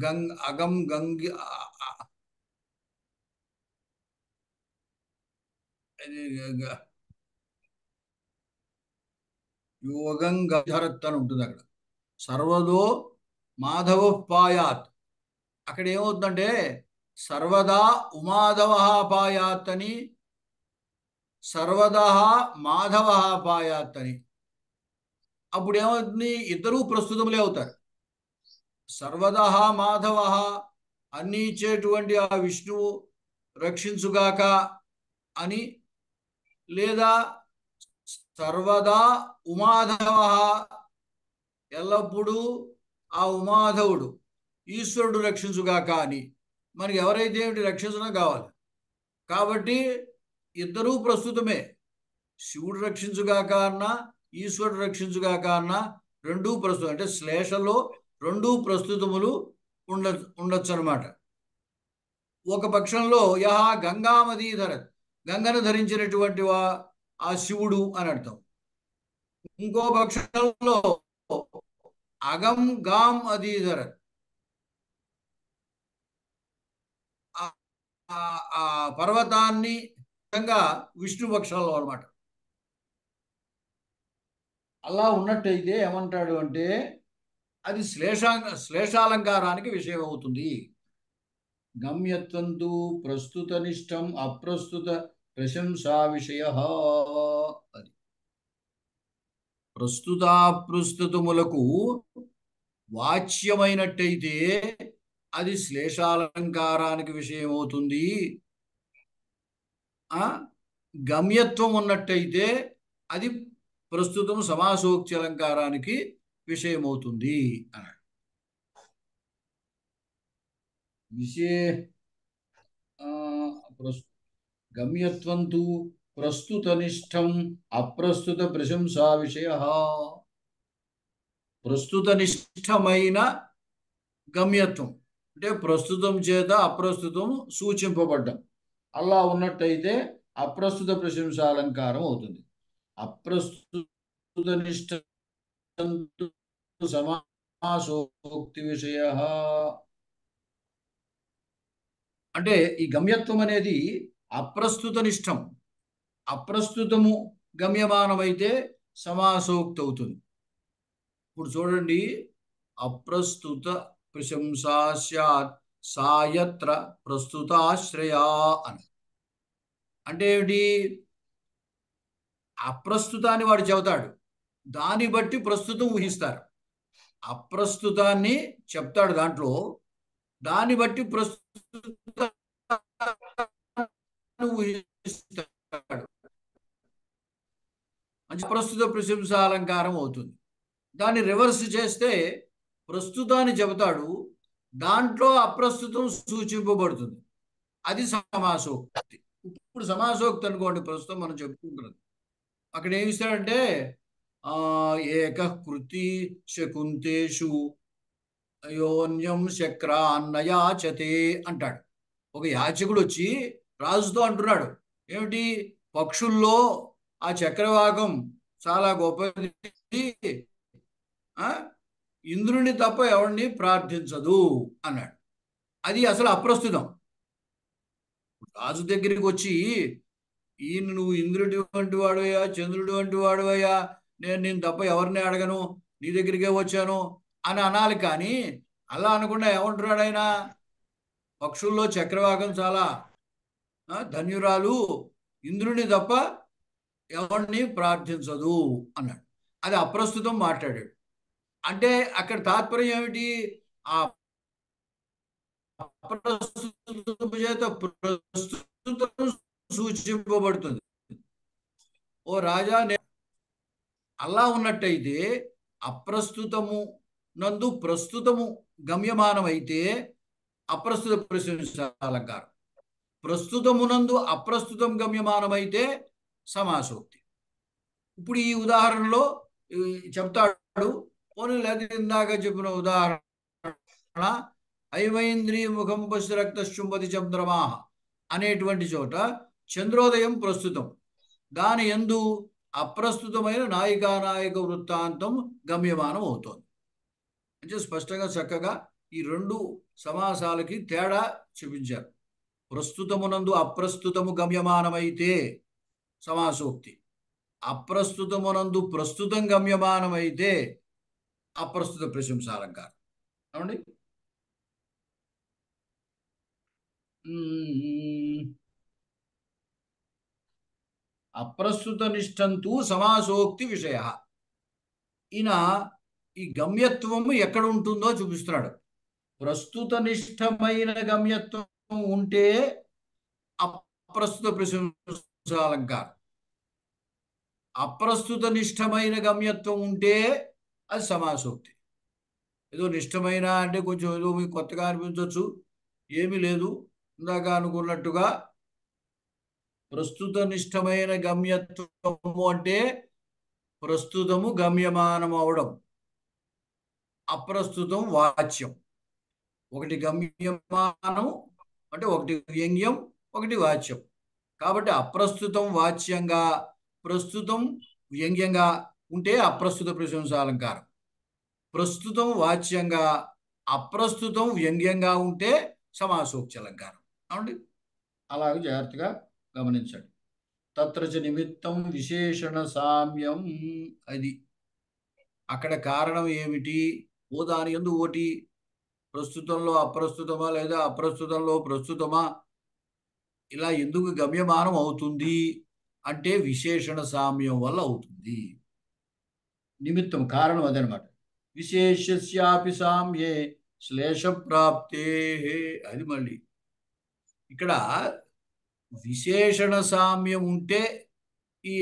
Speaker 1: గంగ్ అగం గంగి యోగం గధరత్ అని ఉంటుంది. అక్కడ సర్వదో మాధవ పాయాత్, అక్కడ ఏమవుతుందంటే సర్వదా ఉమాధవ పాయాత్ అని, సర్వదా మాధవ పాయాత్ అని. అప్పుడు ఏమవుతుంది, ఇద్దరూ ప్రస్తుతములే అవుతారు. సర్వదా మాధవ అన్ని ఇచ్చేటువంటి ఆ విష్ణువు రక్షించుగాక అని, లేదా సర్వదా ఉమాధవ ఎల్లప్పుడూ ఆ ఉమాధవుడు ఈశ్వరుడు రక్షించుగాక అని. మనకి ఎవరైతే ఏమిటి రక్షించడం కావాలి కాబట్టి ఇద్దరూ ప్రస్తుతమే. శివుడు రక్షించుగాక అన్నా ఈశ్వరుడు రక్షించుగాక అన్నా రెండూ ప్రస్తుతం. అంటే శ్లేషలో రెండూ ప్రస్తుతములు ఉండొచ్చు అనమాట. ఒక పక్షంలో యహ గంగామదీధర, గంగను ధరించినటువంటి ఆ శివుడు అని అర్థం. ఇంకో పక్షంలో అగం గాం అదీధర, ఆ పర్వతాన్ని విష్ణు పక్షంలో అనమాట. అలా ఉన్నట్టయితే ఏమంటాడు అంటే అది శ్లేషాలంకారానికి విషయం అవుతుంది. గమ్యత్వంతు ప్రస్తుత నిష్టం అప్రస్తుత ప్రశంసా విషయ. అది ప్రస్తుతాప్రస్తుతములకు వాచ్యమైనట్టయితే అది శ్లేషాలంకారానికి విషయం అవుతుంది. గమ్యత్వం ఉన్నట్టయితే అది ప్రస్తుతం సమాసోక్తి అలంకారానికి విషయమవుతుంది అన్నాడు. గమ్యత్వంతు ప్రస్తుతనిష్టం అప్రస్తుత ప్రశంసా విషయ. ప్రస్తుతనిష్టమైన గమ్యత్వం అంటే ప్రస్తుతం చేత అప్రస్తుతం సూచింపబడ్డం. అలా ఉన్నట్టయితే అప్రస్తుత ప్రశంసా అలంకారం అవుతుంది. అప్రస్తుతనిష్ట సమాసోక్తి విషయ అంటే ఈ గమ్యత్వం అనేది అప్రస్తుత నిష్టం, అప్రస్తుతము గమ్యమానమైతే సమాసోక్తి అవుతుంది. ఇప్పుడు చూడండి, అప్రస్తుత ప్రశంసా స్యాత్ సాయత్ర ప్రస్తుతాశ్రయా అని. అంటే ఏమిటి, అప్రస్తుతాన్ని వాడు చెబుతాడు, దాన్ని బట్టి ప్రస్తుతం ఊహిస్తారు. అప్రస్తుతాన్ని చెప్తాడు దాంట్లో, దాన్ని బట్టి ప్రస్తుత ఊహిస్తాడు. ప్రస్తుత ప్రశంసా అలంకారం అవుతుంది. దాన్ని రివర్స్ చేస్తే ప్రస్తుతాన్ని చెబుతాడు, దాంట్లో అప్రస్తుతం సూచింపబడుతుంది. అది సమాసోక్తి. ఇప్పుడు సమాసోక్తి అనుకోండి, ప్రస్తుతం మనం చెప్పుకుంటున్నది. అక్కడ ఏమి ఇస్తాడంటే ఏక కృతి శకుంతేషు యోన్యం శక్రాన్నయాచతే అంటాడు. ఒక యాచకుడు వచ్చి రాజుతో అంటున్నాడు, ఏమిటి, పక్షుల్లో ఆ చక్రవాకం చాలా గొప్పది, ఇంద్రుని తప్ప ఎవరిని ప్రార్థించదు అన్నాడు. అది అసలు అప్రస్తుతం. రాజు దగ్గరికి వచ్చి ఈయన నువ్వు ఇంద్రుడి వంటి వాడువయ్యా, చంద్రుడి వంటి వాడువయ్యా, నేను తప్ప ఎవరిని అడగను, నీ దగ్గరికే వచ్చాను అని అనాలి. కానీ అలా అనకుండా ఏమంటున్నాడు ఆయన, పక్షుల్లో చక్రవాకం చాలా ధన్యురాలు, ఇంద్రుని తప్ప ఎవరిని ప్రార్థించదు అన్నాడు. అది అప్రస్తుతం మాట్లాడాడు. అంటే అక్కడ తాత్పర్యం ఏమిటి, ఆ అప్రస్తుతం చేత ప్రస్తుతం సూచింపబడుతుంది. ఓ రాజా, అలా ఉన్నట్టయితే అప్రస్తుతము నందు ప్రస్తుతము గమ్యమానమైతే అప్రస్తుత ప్రశంసాలంకారం. ప్రస్తుతమునందు అప్రస్తుతం గమ్యమానమైతే సమాసోక్తి. ఇప్పుడు ఈ ఉదాహరణలో చెప్తాడు. పోనీ లేదా ఇందాక చెప్పిన ఉదాహరణ ఐమైంద్రియ ముఖం పశు రక్తశుంభతి చంద్రమా అనేటువంటి చోట చంద్రోదయం ప్రస్తుతం, దాని యందు అప్రస్తుతమైన నాయిక వృత్తాంతం గమ్యమానం అవుతోంది. అంటే స్పష్టంగా చక్కగా ఈ రెండు సమాసాలకి తేడా చూపించారు. ప్రస్తుతమునందు అప్రస్తుతము గమ్యమానమైతే సమాసోక్తి, అప్రస్తుతమునందు ప్రస్తుతం గమ్యమానమైతే అప్రస్తుత ప్రశంసాలంకారం. ఏమండి? అప్రస్తుత నిష్టంతు సమాసోక్తి విషయ. ఈయన ఈ గమ్యత్వము ఎక్కడ ఉంటుందో చూపిస్తున్నాడు. ప్రస్తుత నిష్టమైన గమ్యత్వం ఉంటే అప్రస్తుత ప్రశంసాలంకారం, అప్రస్తుత నిష్టమైన గమ్యత్వం ఉంటే అది సమాసోక్తి. ఏదో నిష్టమైన అంటే కొంచెం ఏదో మీకు కొత్తగా అనిపించవచ్చు, ఏమీ లేదు. ఇందాక అనుకున్నట్టుగా ప్రస్తుత నిష్టమైన గమ్యత్వము అంటే ప్రస్తుతము గమ్యమానం అవడం, అప్రస్తుతం వాచ్యం. ఒకటి గమ్యమానం అంటే ఒకటి వ్యంగ్యం, ఒకటి వాచ్యం. కాబట్టి అప్రస్తుతం వాచ్యంగా, ప్రస్తుతం వ్యంగ్యంగా ఉంటే అప్రస్తుత ప్రశంసాలంకారం. ప్రస్తుతం వాచ్యంగా, అప్రస్తుతం వ్యంగ్యంగా ఉంటే సమాసోక్తి అలంకారం. అవునండి, అలాగే జాగ్రత్తగా గమనించండి. తత్రచ నిమిత్తం విశేషణ సామ్యం. అది అక్కడ కారణం ఏమిటి? ఓ దాని యందు ఓటి ప్రస్తుతంలో అప్రస్తుతమా లేదా అప్రస్తుతంలో ప్రస్తుతమా ఇలా ఎందుకు గమ్యమానం అవుతుంది అంటే విశేషణ సామ్యం వల్ల అవుతుంది. నిమిత్తం కారణం అదనమాట. విశేష్యాపి సామ్యే శ్లేష ప్రాప్తే. అది మళ్ళీ ఇక్కడ విశేషణ సామ్యం ఉంటే ఈ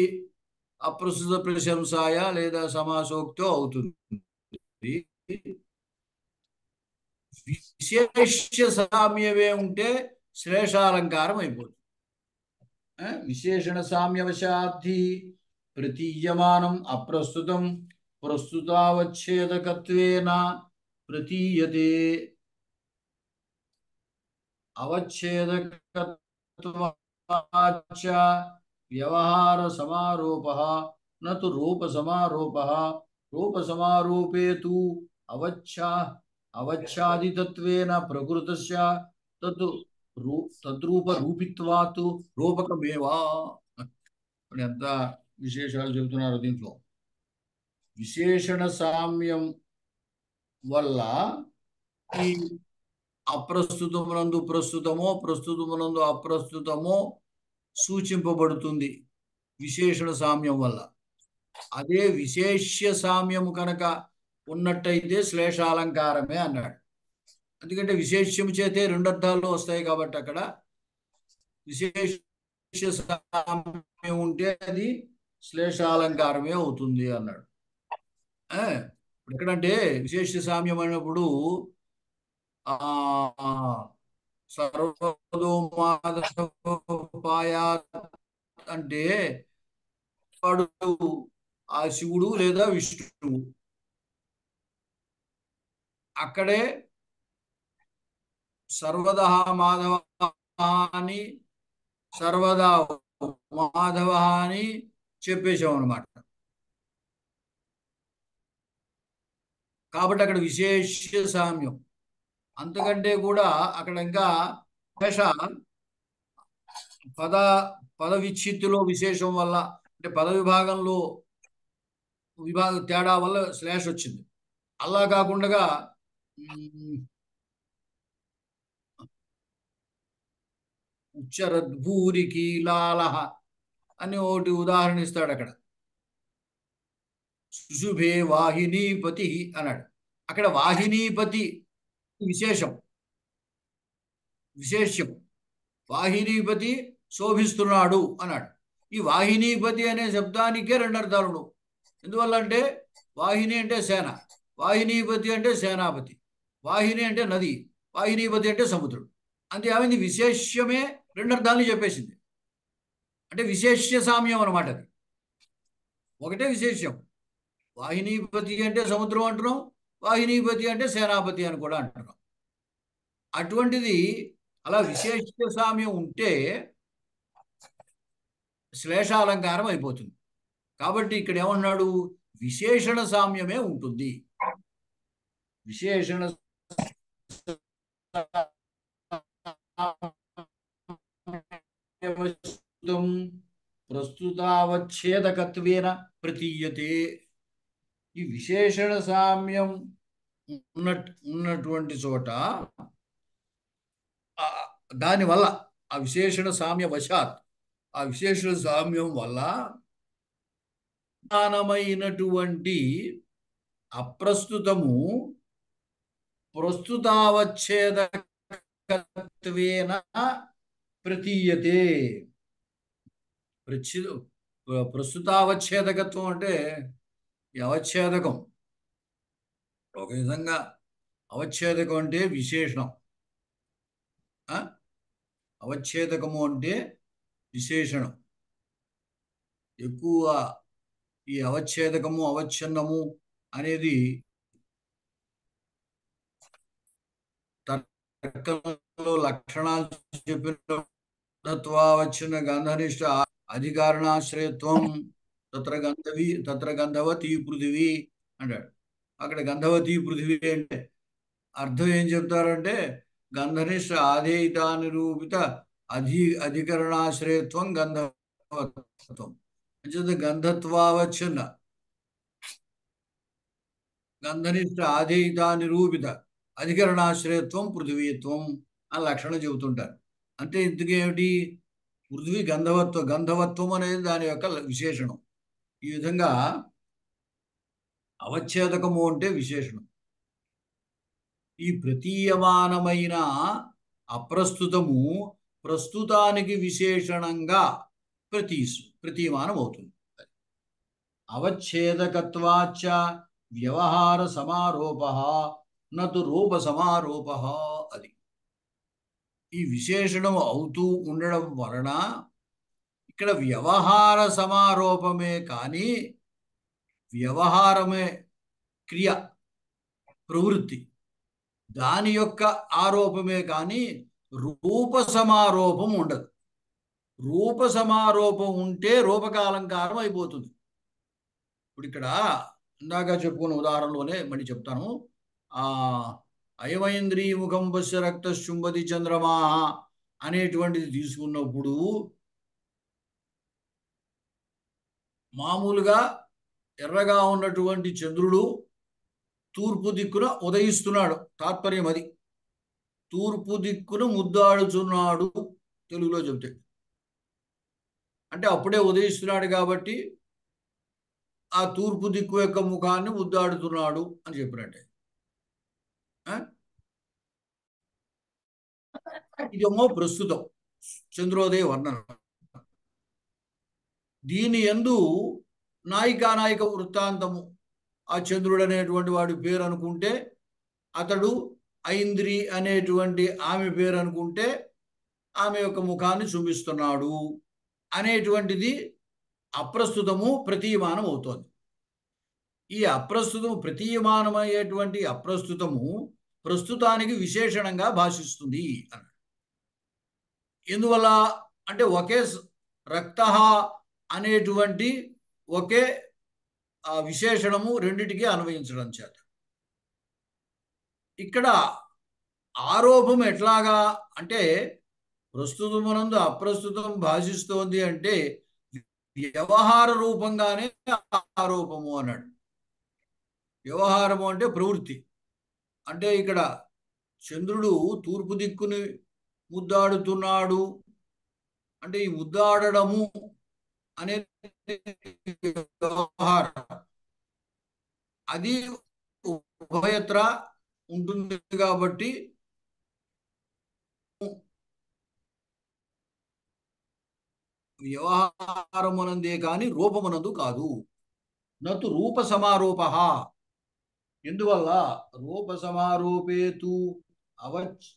Speaker 1: అప్రస్తుత ప్రశంసాయ లేదా సమాసోక్తో అవుతుంది. విశేష సామ్యమే ఉంటే శ్లేషాలంకారం అయిపోతుంది. విశేషణ సామ్యవశాద్ధి ప్రతీయమానం అప్రస్తుతం ప్రస్తుతావచ్ఛేదకత్వేన ప్రతీయతే. అవచ్ఛేదకత్వాచ్చ వ్యవహార సమారోపః నతు రూప సమారోపః. రూప సమారోపే తు అవచ్ఛాదితత్వేన ప్రకృతస్య తద్రూప రూపిత్వాత్ రూపకమేవా. ఎంత విశేషాలు చెబుతున్నారు దీంట్లో. విశేషణ సామ్యం వల్ల ఈ అప్రస్తుతమునందు ప్రస్తుతమో ప్రస్తుతమునందు అప్రస్తుతమో సూచింపబడుతుంది విశేషణ సామ్యం వల్ల. అదే విశేష్య సామ్యము కనుక ఉన్నట్టయితే శ్లేషాలంకారమే అన్నాడు. ఎందుకంటే విశేష్యము చేతే రెండు అర్థాల్లో వస్తాయి కాబట్టి అక్కడ విశేష సామ్యం ఉంటే అది శ్లేషాలంకారమే అవుతుంది అన్నాడు. ఇప్పుడు ఎక్కడంటే విశేష సామ్యం అయినప్పుడు సర్వతోమాదపాయా అంటే వాడు ఆ శివుడు లేదా విష్ణువు. అక్కడే సర్వదా మాధవ అని సర్వదా మాధవ అని చెప్పేశాం అనమాట. కాబట్టి అక్కడ విశేష సామ్యం. అంతకంటే కూడా అక్కడ ఇంకా పద విచ్ఛిత్తిలో విశేషం వల్ల అంటే పద విభాగంలో తేడా వల్ల శ్లేష వచ్చింది. అలా కాకుండా ఉచ్చరద్భూరికి లాలహ అని ఒకటి ఉదాహరణ ఇస్తాడు అక్కడ. సుశుభే వాహినీపతి అన్నాడు. అక్కడ వాహినీపతి విశేషం, విశేష్యం. వాహినీపతి శోభిస్తున్నాడు అన్నాడు. ఈ వాహినీపతి అనే శబ్దానికే రెండు అర్థాలు. ఎందువల్ల అంటే వాహిని అంటే సేన, వాహినీపతి అంటే సేనాపతి, వాహిని అంటే నది, వాహినీపతి అంటే సముద్రుడు. అంతే ఆమెది విశేష్యమే రెండు అర్థాలు చెప్పేసింది. అంటే విశేష్య సామ్యం అనమాట అది. ఒకటే విశేష్యం. వాహినీపతి అంటే సముద్రం అంటున్నాం, వాహినీపతి అంటే సేనాపతి అని కూడా అంటున్నాం. అటువంటిది అలా విశేష్య సామ్యం ఉంటే శ్లేషాలంకారం అయిపోతుంది. కాబట్టి ఇక్కడ ఏమన్నాడు, విశేషణ సామ్యమే ఉంటుంది. విశేషణ ప్రస్తుతావచ్ఛేదకత్వేన ప్రతీయతే. ఈ విశేషణ సామ్యం ఉన్నటువంటి చోట దానివల్ల ఆ విశేషణ సామ్య వశాత్, ఆ విశేషణ సామ్యం వల్ల ప్రధానమైనటువంటి అప్రస్తుతము ప్రస్తుతావచ్ఛేదకత్వేన ప్రతీయతే. ప్రస్తుతావచ్ఛేదకత్వం అంటే అవచ్ఛేదకం. ఒక విధంగా అవచ్ఛేదకం అంటే విశేషణం, అవచ్ఛేదకము అంటే విశేషణం. ఎక్కువ ఈ అవచ్ఛేదకము అవచ్ఛిన్నము అనేది తర్కంలో లక్షణాలు చెప్పిన తత్వావచ్ఛిన్న గంధనిష్ట అధికారణాశ్రయత్వం తత్ర గంధవతి పృథివీ అంటాడు. అక్కడ గంధవతి పృథివీ అంటే అర్థం ఏం చెప్తారంటే గంధనిష్ట ఆధేయత నిరూపిత అధికరణాశ్రయత్వం గంధవత్వం. అంచేత గంధత్వావచ్ఛిన్న గంధనిష్ట ఆధేయత నిరూపిత అధికరణాశ్రయత్వం పృథివీత్వం అని లక్షణం చెబుతుంటారు. అంటే ఇంతకేమిటి, పృథివీ గంధవత్వం అనేది దాని యొక్క విశేషణం. ఈ విధంగా అవచ్ఛేదకము అంటే విశేషణం. ఈ ప్రతీయమానమైన అప్రస్తుతము ప్రస్తుతానికి విశేషణంగా ప్రతీయమానం అవుతుంది. అవచ్ఛేదకత్వాచ్చ వ్యవహార సమారోప నతు రూప సమారోప. అది ఈ విశేషణం అవుతూ ఉండడం వలన ఇక్కడ వ్యవహార సమారోపమే కానీ, వ్యవహారమే క్రియ ప్రవృత్తి, దాని యొక్క ఆరోపమే కానీ రూప సమారోపం ఉండదు. రూప సమారోపం ఉంటే రూపకాలంకారం అయిపోతుంది. ఇప్పుడు ఇక్కడ ఇందాక చెప్పుకున్న ఉదాహరణలోనే మళ్ళీ చెప్తాను. అయమైంద్రియముఖం పశ్య రక్త శుంభతి చంద్రమా అనేటువంటిది తీసుకున్నప్పుడు మామూలుగా ఎర్రగా ఉన్నటువంటి చంద్రుడు తూర్పు దిక్కున ఉదయిస్తున్నాడు, తాత్పర్యం అది. తూర్పు దిక్కును ముద్దాడుచున్నాడు తెలుగులో చెబితే. అంటే అప్పుడే ఉదయిస్తున్నాడు కాబట్టి ఆ తూర్పు దిక్కు యొక్క ముఖాన్ని ముద్దాడుతున్నాడు అని చెప్పినట్టే. ఇదేమో ప్రస్తుతం చంద్రోదయ వర్ణన. దీని యందు నాయిక వృత్తాంతము, ఆ చంద్రుడు అనేటువంటి వాడి పేరు అనుకుంటే, అతడు ఐంద్రి అనేటువంటి ఆమె పేరు అనుకుంటే ఆమె యొక్క ముఖాన్ని చూపిస్తున్నాడు అనేటువంటిది అప్రస్తుతము ప్రతీయమానం అవుతోంది. ఈ అప్రస్తుతము ప్రతీయమానమయ్యేటువంటి అప్రస్తుతము ప్రస్తుతానికి విశేషణంగా భాషిస్తుంది అన్నాడు. ఎందువల్ల అంటే ఒకే రక్త అనేటువంటి ఒకే విశేషణము రెండిటికి అన్వయించడం చేత. ఇక్కడ ఆరోపం ఎట్లాగా అంటే ప్రస్తుతమునందు అప్రస్తుతం భాషిస్తోంది అంటే వ్యవహార రూపంగానే ఆరోపము అన్నాడు. వ్యవహారము అంటే ప్రవృత్తి. అంటే ఇక్కడ చంద్రుడు తూర్పు దిక్కుని ముద్దాడుతున్నాడు అంటే ఈ ముద్దాడము అనేది వ్యవహారం, అది ఉభయత్ర ఉంటుంది కాబట్టి వ్యవహారమునందే కానీ రూపమునందు కాదు. నతు రూప సమారోప. ఎందువల్ల రూప సమారోపేతు అవచ్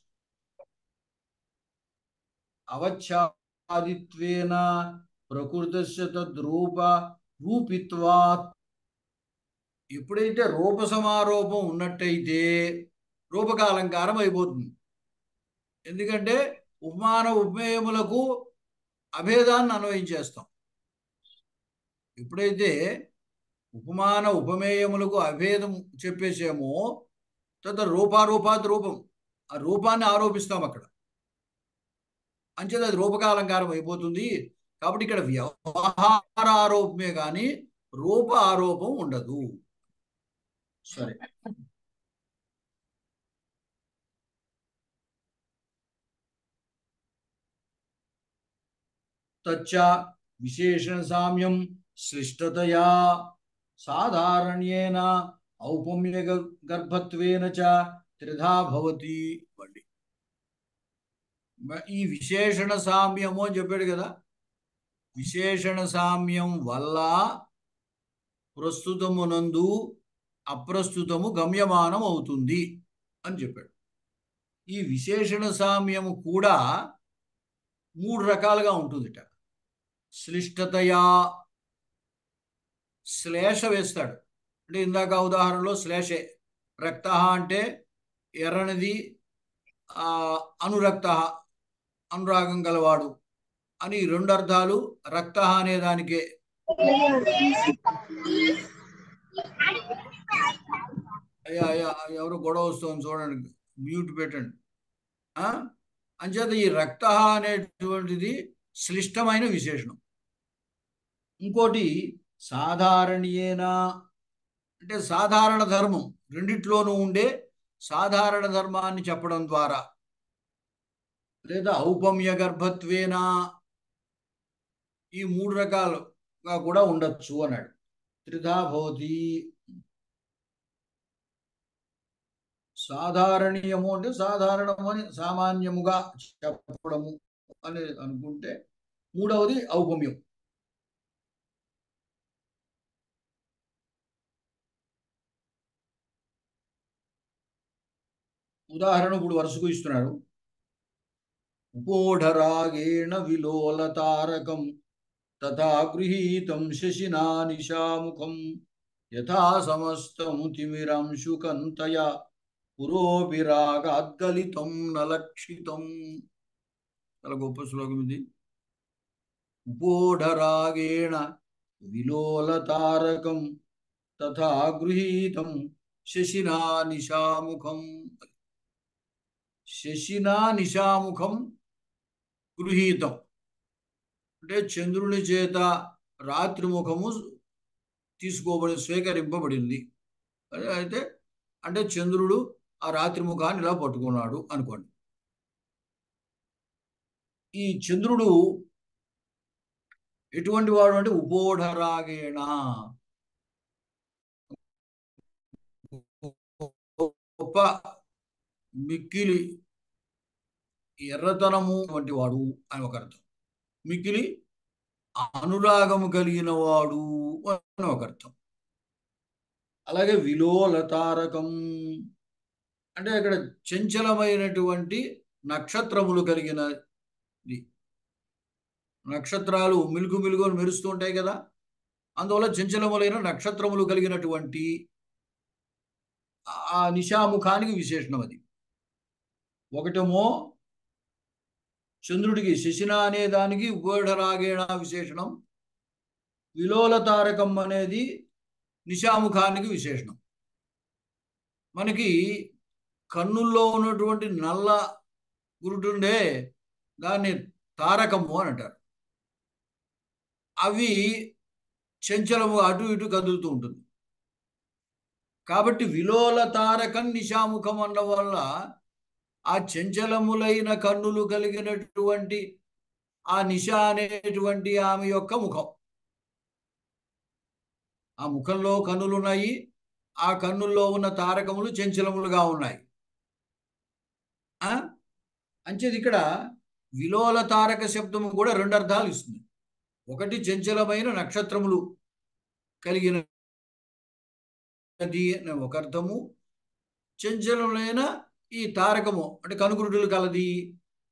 Speaker 1: అవచ్ఛాదిత్వేన ప్రకృతస్య తద్రూప రూపిత్వాత్. ఎప్పుడైతే రూప సమారోపం ఉన్నట్టయితే రూపకాలంకారం అయిపోతుంది. ఎందుకంటే ఉపమాన ఉపమేయములకు అభేదాన్ని అన్వయించేస్తాం. ఎప్పుడైతే ఉపమాన ఉపమేయములకు అభేదం చెప్పేసేమో తర్వాత రూపారూపాత్ రూపం, ఆ రూపాన్ని ఆరోపిస్తాం అక్కడ, అంచేత అది రూపకాలంకారం అయిపోతుంది. కాబట్టి ఇక్కడ వ్యవహార ఆరోపమే కానీ రూప ఆరోపం ఉండదు. సరే, తచ్చ విశేషణ సామ్యం సృష్టతయా సాధారణ్యేన ఔపమ్య గర్భత్వేన చ త్రిధా భవతి. మళ్ళీ ఈ విశేషణ సామ్యము అని చెప్పాడు కదా, విశేషణ సామ్యం వల్ల ప్రస్తుతమునందు అప్రస్తుతము గమ్యమానం అవుతుంది అని చెప్పాడు. ఈ విశేషణ సామ్యము కూడా 3 రకాలుగా ఉంటుందిట. శ్లిష్టతయా, శ్లేష వేస్తాడు. అంటే ఇందాక ఉదాహరణలో శ్లేషే, రక్త అంటే ఎర్రనిది, అనురక్త అనురాగం గలవాడు అని 2 అర్థాలు రక్త అనే దానికే. అయ్యా అయ్యా ఎవరు గొడవ వస్తుంది చూడండి, మ్యూట్ పెట్టండి. అంచేత ఈ రక్త అనేటువంటిది శ్లిష్టమైన విశేషణం. ఇంకోటి సాధారణీయేనా అంటే సాధారణ ధర్మం, రెండిట్లోనూ ఉండే సాధారణ ధర్మాన్ని చెప్పడం ద్వారా, లేదా ఔపమ్య గర్భత్వేనా, ఈ 3 రకాలుగా కూడా ఉండొచ్చు అన్నాడు. త్రిధా భవతి. సాధారణీయము అంటే సాధారణము అని సామాన్యముగా చెప్పడము అని అనుకుంటే, మూడవది ఔపమ్యం. ఉదాహరణ ఇప్పుడు వరుసకు ఇస్తున్నాడు. ఉపోఢరాగేణ విలోలతారకం తథా గృహీతం శశినా నిశాముఖం యథా సమస్తము తిమిరంశుకంతయ పురోపి రాగాద్గలితం నలక్షితం. చాలా గొప్ప శ్లోకం ఇది. ఉపోఢరాగేణ విలోలతారకం తథా గృహీతం శశినా నిశాముఖం. శశినా నిశాముఖం గృహీతం అంటే చంద్రుని చేత రాత్రి ముఖము స్వీకరింపబడింది. అయితే అంటే చంద్రుడు ఆ రాత్రి ముఖాన్ని ఇలా పట్టుకున్నాడు అనుకోండి. ఈ చంద్రుడు ఎటువంటి వాడు అంటే ఉపోఢరాగేణ, గొప్ప మిక్కిలి ఎర్రతనము వంటి వాడు అని ఒక అర్థం. మిక్కిలి అనురాగము కలిగిన వాడు అని ఒక అర్థం. అలాగే విలోలతారకం అంటే ఇక్కడ చంచలమైనటువంటి నక్షత్రములు కలిగినది. నక్షత్రాలు మిలుగు మిలుగు అని మెరుస్తూ ఉంటాయి కదా, అందువల్ల చంచలములైన నక్షత్రములు కలిగినటువంటి ఆ నిశాముఖానికి విశేషణం అది. ఒకటేమో చంద్రుడికి శశిన అనే దానికి ఉపోఢరాగేణ విశేషణం, విలోలతారకం అనేది నిశాముఖానికి విశేషణం. మనకి కన్నుల్లో ఉన్నటువంటి నల్ల గురుటుండే దాన్ని తారకము అని అంటారు. అవి చంచలము అటు ఇటు కదులుతూ ఉంటుంది. కాబట్టి విలోల తారకం నిశాముఖం అన్న వల్ల ఆ చంచలములైన కన్నులు కలిగినటువంటి ఆ నిశ అనేటువంటి ఆమె యొక్క ముఖం, ఆ ముఖంలో కన్నులు ఉన్నాయి, ఆ కన్నుల్లో ఉన్న తారకములు చంచలములుగా ఉన్నాయి. అంచేది ఇక్కడ విలోల తారక శబ్దము కూడా 2 అర్థాలు ఇస్తుంది. ఒకటి చంచలమైన నక్షత్రములు కలిగిన అది అనే ఒక అర్థము, చంచలమైన ఈ తారకము అంటే కనుగురుడులు కలది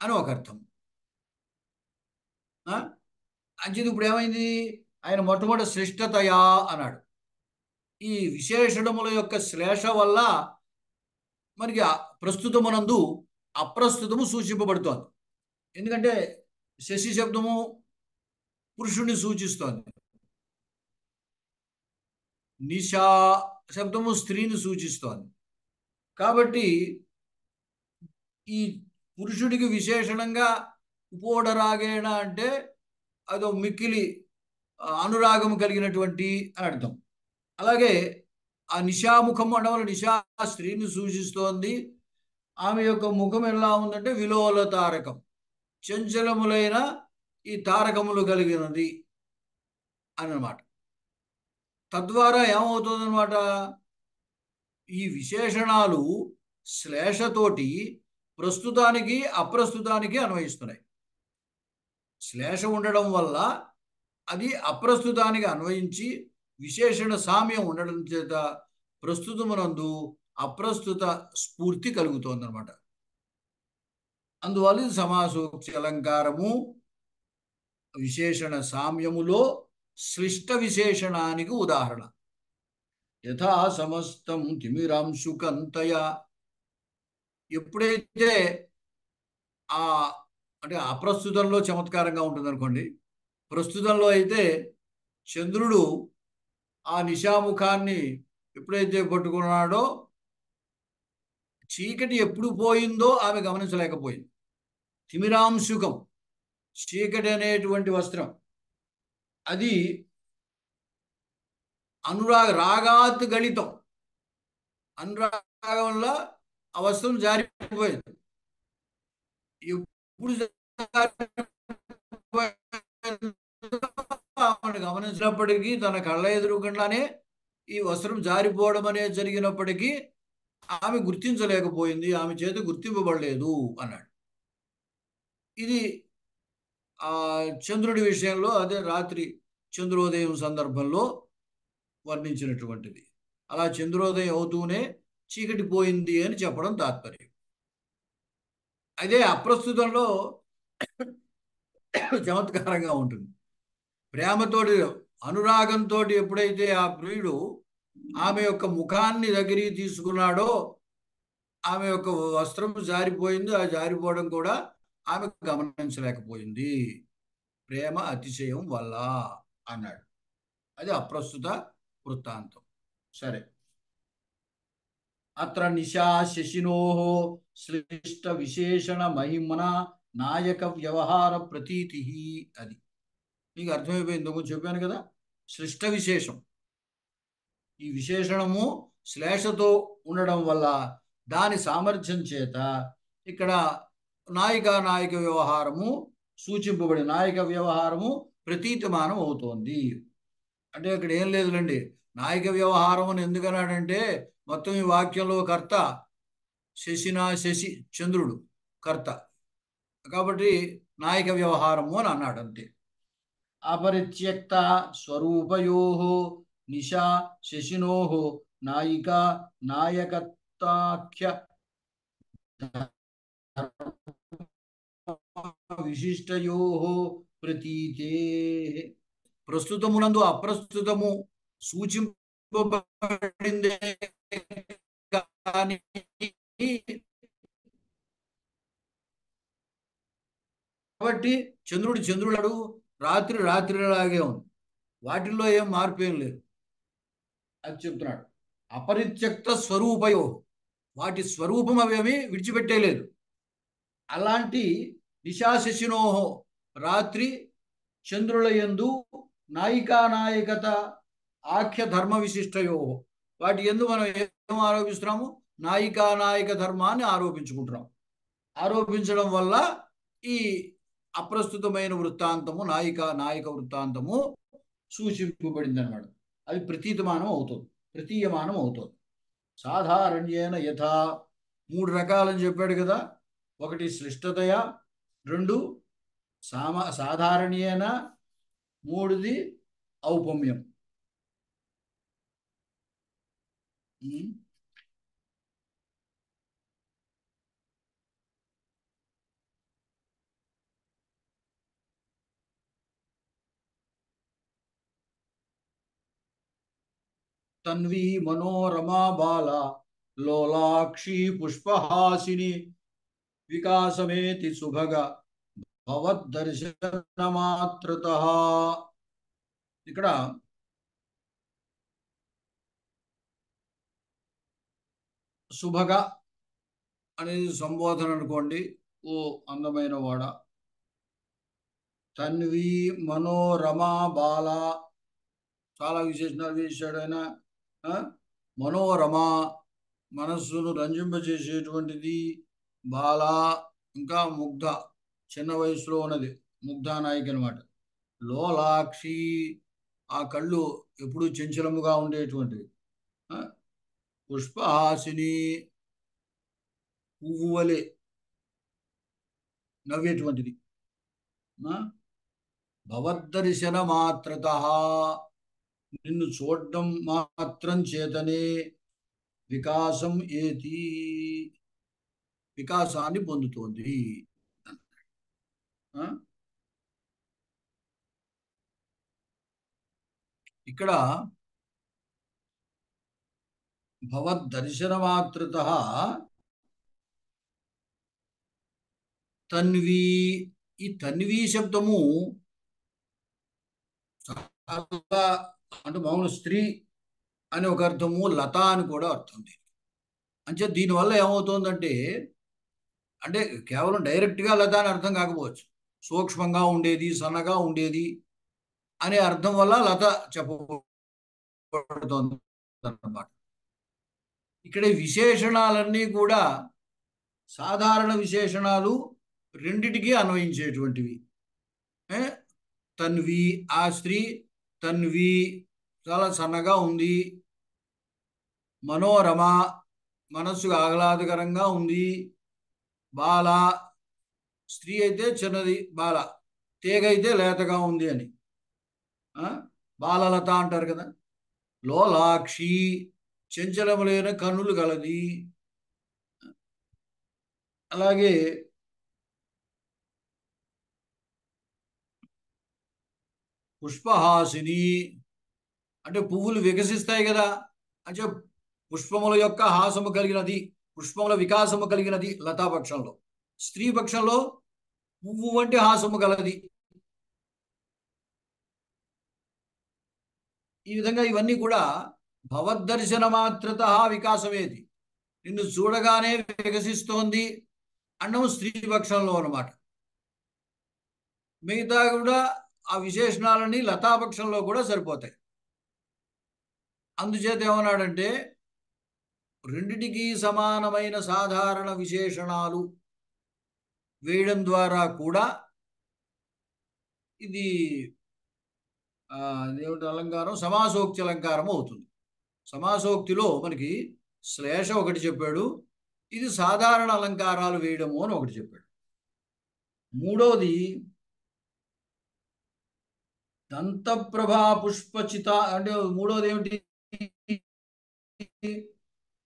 Speaker 1: అని ఒక అర్థం. అంచేది ఇప్పుడు ఏమైంది, ఆయన మొట్టమొదటి శ్రేష్టతయా అన్నాడు. ఈ విశేషణముల యొక్క శ్లేష వల్ల మనకి ప్రస్తుతమునందు అప్రస్తుతము సూచింపబడుతోంది. ఎందుకంటే శశి శబ్దము పురుషుణ్ణి సూచిస్తోంది, నిశా శబ్దము స్త్రీని సూచిస్తోంది. కాబట్టి ఈ పురుషుడికి విశేషణంగా ఉపోడరాగేణ అంటే అదో మిక్కిలి అనురాగం కలిగినటువంటి అని అర్థం. అలాగే ఆ నిశాముఖం అనడం వల్ల నిశా స్త్రీని సూచిస్తోంది. ఆమె యొక్క ముఖం ఎలా ఉందంటే విలోల తారకం, చంచలములైన ఈ తారకములు కలిగినది అన్నమాట. తద్వారా ఏమవుతుందన్నమాట, ఈ విశేషణాలు శ్లేషతోటి ప్రస్తుతానికి అప్రస్తుతానికి అన్వయిస్తున్నాయి. శ్లేష ఉండడం వల్ల అది అప్రస్తుతానికి అన్వయించి విశేషణ సామ్యం ఉండడం చేత ప్రస్తుతమునందు అప్రస్తుత స్ఫూర్తి కలుగుతోందన్నమాట. అందువల్ల ఇది సమాసోక్తి అలంకారము విశేషణ సామ్యములో సృష్ట విశేషణానికి ఉదాహరణ. యథా సమస్తం తిమిరాంశుకంతయ, ఎప్పుడైతే ఆ అంటే అప్రస్తుతంలో చమత్కారంగా ఉంటుంది అనుకోండి, ప్రస్తుతంలో అయితే చంద్రుడు ఆ నిశాముఖాన్ని ఎప్పుడైతే పట్టుకున్నాడో చీకటి ఎప్పుడు పోయిందో ఆమె గమనించలేకపోయింది. తిమిరాంశుకం చీకటి అనేటువంటి వస్త్రం, అది రాగాత్ గళితం, అనురాగం వల్ల ఆ వస్త్రం జారిపోయింది. ఎప్పుడు గమనించినప్పటికీ తన కళ్ళ ఎదురుకుండానే ఈ వస్త్రం జారిపోవడం అనేది జరిగినప్పటికీ ఆమె గుర్తించలేకపోయింది, ఆమె చేత గుర్తింపబడలేదు అన్నాడు. ఇది ఆ చంద్రుడి విషయంలో, అదే రాత్రి చంద్రోదయం సందర్భంలో వర్ణించినటువంటిది. అలా చంద్రోదయం అవుతూనే చీకటి పోయింది అని చెప్పడం తాత్పర్యం. అదే అప్రస్తుతంలో చమత్కారంగా ఉంటుంది. ప్రేమతోటి అనురాగంతో ఎప్పుడైతే ఆ ప్రియుడు ఆమె యొక్క ముఖాన్ని దగ్గరికి తీసుకున్నాడో ఆమె యొక్క వస్త్రం జారిపోయింది. ఆ జారిపోవడం కూడా ఆమె గమనించలేకపోయింది ప్రేమ అతిశయం వల్ల అన్నాడు. అది అప్రస్తుత వృత్తాంతం. సరే, అత్ర నిశా శశినో శ్లిష్ట విశేషణ మహిమన నాయక వ్యవహార ప్రతీతి. అది మీకు అర్థమైపోయింది. ఇందుకు చెప్పాను కదా, సృష్ట విశేషం, ఈ విశేషణము శ్లేషతో ఉండడం వల్ల దాని సామర్థ్యం చేత ఇక్కడ నాయిక వ్యవహారము సూచింపబడి నాయక వ్యవహారము ప్రతీతమానం అవుతోంది. అంటే ఇక్కడ ఏం లేదులండి, నాయక వ్యవహారం అని ఎందుకన్నాడంటే మొత్తం ఈ వాక్యంలో కర్త శశి చంద్రుడు కర్త కాబట్టి నాయక వ్యవహారము అని అన్నాడు అంతే. అపరిత్యక్త స్వరూపయో నిశా శశినో నాయిక నాయకత్వాఖ్య విశిష్టయో ప్రతీతే. ప్రస్తుతమునందు అప్రస్తుతము సూచింపబడిందే కానీ కాబట్టి చంద్రుడు రాత్రి రాత్రిలాగే ఉంది, వాటిల్లో ఏం మార్పు ఏం లేదు అది చెప్తున్నాడు. అపరిత్యక్త స్వరూపయో, వాటి స్వరూపం అవేమి విడిచిపెట్టేలేదు. అలాంటి నిశాశశినోహో, రాత్రి చంద్రుల యందు నాయికత ఆఖ్య ధర్మ విశిష్టయో, వాటి యందు మనం ఏం ఆరోపిస్తున్నాము, నాయిక ధర్మాన్ని ఆరోపించుకుంటున్నాం. ఆరోపించడం వల్ల ఈ అప్రస్తుతమైన వృత్తాంతము నాయిక వృత్తాంతము సూచింపబడింది అన్నమాట. అది ప్రతీయమానం అవుతుంది. సాధారణ్యేన యథా, 3 రకాలని చెప్పాడు కదా, ఒకటి శ్లిష్టతయ, 2 సాధారణ్యేన, 3ది ఔపమ్యం. ఉమ్. తన్వి మనోరమా బాల లోలాక్షి పుష్పహాసిని వికాసమేతి సుభగ భవద్దర్శనమాత్రత. ఇక్కడ సుభగ అనేది సంబోధన అనుకోండి. ఓ అందమైన వాడ. తన్వి మనోరమా బాల, చాలా విశేషణాలు వేశాడు ఆయన. ఆ? మనోరమ, మనస్సును రంజింపజేసేటువంటిది. బాల, ఇంకా ముగ్ధ, చిన్న వయసులో ఉన్నది, ముగ్ధా నాయిక అనమాట. లోలాక్షి, ఆ కళ్ళు ఎప్పుడూ చంచలముగా ఉండేటువంటివి. ఆ? పుష్పహాసిని, పువ్వు వలె నవ్వేటువంటిది. ఆ? భవద్దర్శన మాత్రత, నిన్ను చూడడం మాత్రం చేతనే వికాసం ఏతి, వికాసాన్ని పొందుతోంది. ఆ? ఇక్కడ భవద్దర్శన మాత్రత తన్వి, ఈ తన్వి శబ్దము చాలా, అంటే మామూలు స్త్రీ అని ఒక అర్థము, లత అని కూడా అర్థం దీనికి. అంటే దీనివల్ల ఏమవుతుందంటే, అంటే కేవలం డైరెక్ట్గా లత అని అర్థం కాకపోవచ్చు, సూక్ష్మంగా ఉండేది, సన్నగా ఉండేది అనే అర్థం వల్ల లత చెప్పబడుతోంది అన్నమాట. ఇక్కడ ఈ విశేషణాలన్నీ కూడా సాధారణ విశేషణాలు రెండిటికి అన్వయించేటువంటివి. ఏ? తన్వి, ఆ స్త్రీ తన్వి చాలా సన్నగా ఉంది. మనోరమ, మనస్సుకు ఆహ్లాదకరంగా ఉంది. బాల, స్త్రీ అయితే చిన్నది, బాల, తీగ అయితే లేతగా ఉంది అని. ఆ? బాలలత అంటారు కదా. లోలాక్షి, చంచలములైన కన్నులు గలది. అలాగే పుష్పహాసిని, అంటే పువ్వులు వికసిస్తాయి కదా. అంటే పుష్పముల యొక్క హాసము కలిగినది, పుష్పముల వికాసము కలిగినది లతాపక్షంలో. స్త్రీ పక్షంలో పువ్వు వంటి హాసము గలది. ఈ విధంగా ఇవన్నీ కూడా భవద్దర్శన మాత్రత వికాసమేది, నిన్ను చూడగానే వికసిస్తోంది అన్నము స్త్రీ పక్షంలో అనమాట. మిగతా కూడా ఆ విశేషణాలని లతాపక్షంలో కూడా సరిపోతాయి. అందుచేత ఏమన్నాడంటే, రెండిటికి సమానమైన సాధారణ విశేషణాలు వేయడం ద్వారా కూడా ఇది దేవుడి అలంకారం, సమాసోక్తి అలంకారం అవుతుంది. సమాసోక్తిలో మనకి శ్లేష ఒకటి చెప్పాడు, ఇది సాధారణ అలంకారాలు వేయడము అని ఒకటి చెప్పాడు. మూడోది దంతప్రభా పుష్పచిత, అంటే మూడోది ఏమిటి?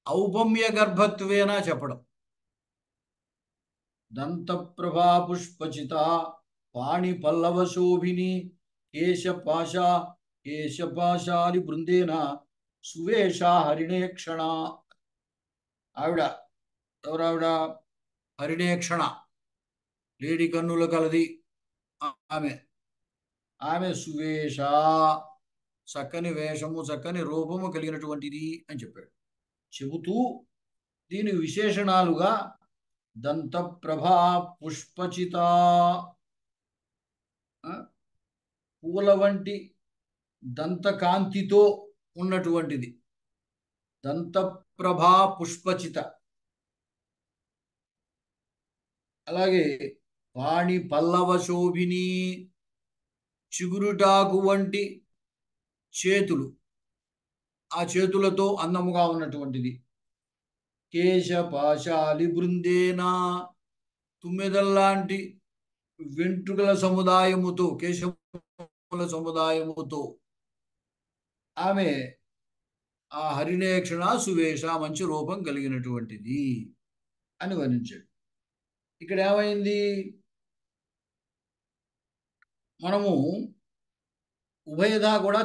Speaker 1: ఔపమ్య గర్భత్వేన చెప్పడం. దంతప్రభా పుష్పచిత పాణి పల్లవ శోభిని కేశపాశాలి బృందేన సువేష హరిణేక్షణ. ఆవిడ ఎవరావిడ? హరిణేక్షణ, లేడి కన్నుల కలది ఆమె. ఆమె సువేష, చక్కని వేషము, చక్కని రూపము కలిగినటువంటిది అని చెప్పాడు. చెబుతూ దీని విశేషణాలుగా దంతప్రభా పుష్పచిత, పూల వంటి దంతకాంతితో ఉన్నటువంటిది. దంతప్రభా పుష్పచిత. అలాగే వాణి పల్లవ శోభిని, చిగురుటాకు వంటి చేతులు, ఆ చేతులతో అందముగా ఉన్నటువంటిది. కేశపాశాలి బృందేనా, తుమ్మెదల్లాంటి వెంట్రుకల సముదాయముతో, కేశముల సముదాయముతో ఆమె ఆ హరిణేక్షణ సువేష మంచి రూపం కలిగినటువంటిది అని వర్ణించాడు. ఇక్కడ ఏమైంది, మనము ఉభయదా కూడా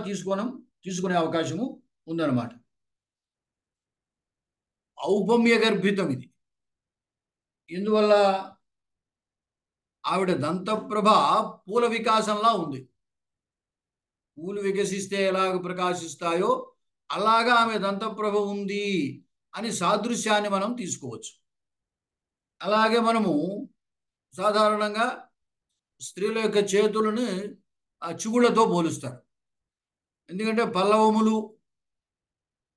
Speaker 1: తీసుకునే అవకాశము ఉందన్నమాట. ఔపమ్య గర్భితం ఇది. ఇందువల్ల ఆవిడ దంతప్రభ పూల వికాసంలా ఉంది. పూలు వికసిస్తే ఎలాగ ప్రకాశిస్తాయో అలాగా ఆమె దంతప్రభ ఉంది అని సాదృశ్యాన్ని మనం తీసుకోవచ్చు. అలాగే మనము సాధారణంగా స్త్రీల యొక్క చేతులను ఆ చిగుళ్లతో పోలుస్తారు. ఎందుకంటే పల్లవములు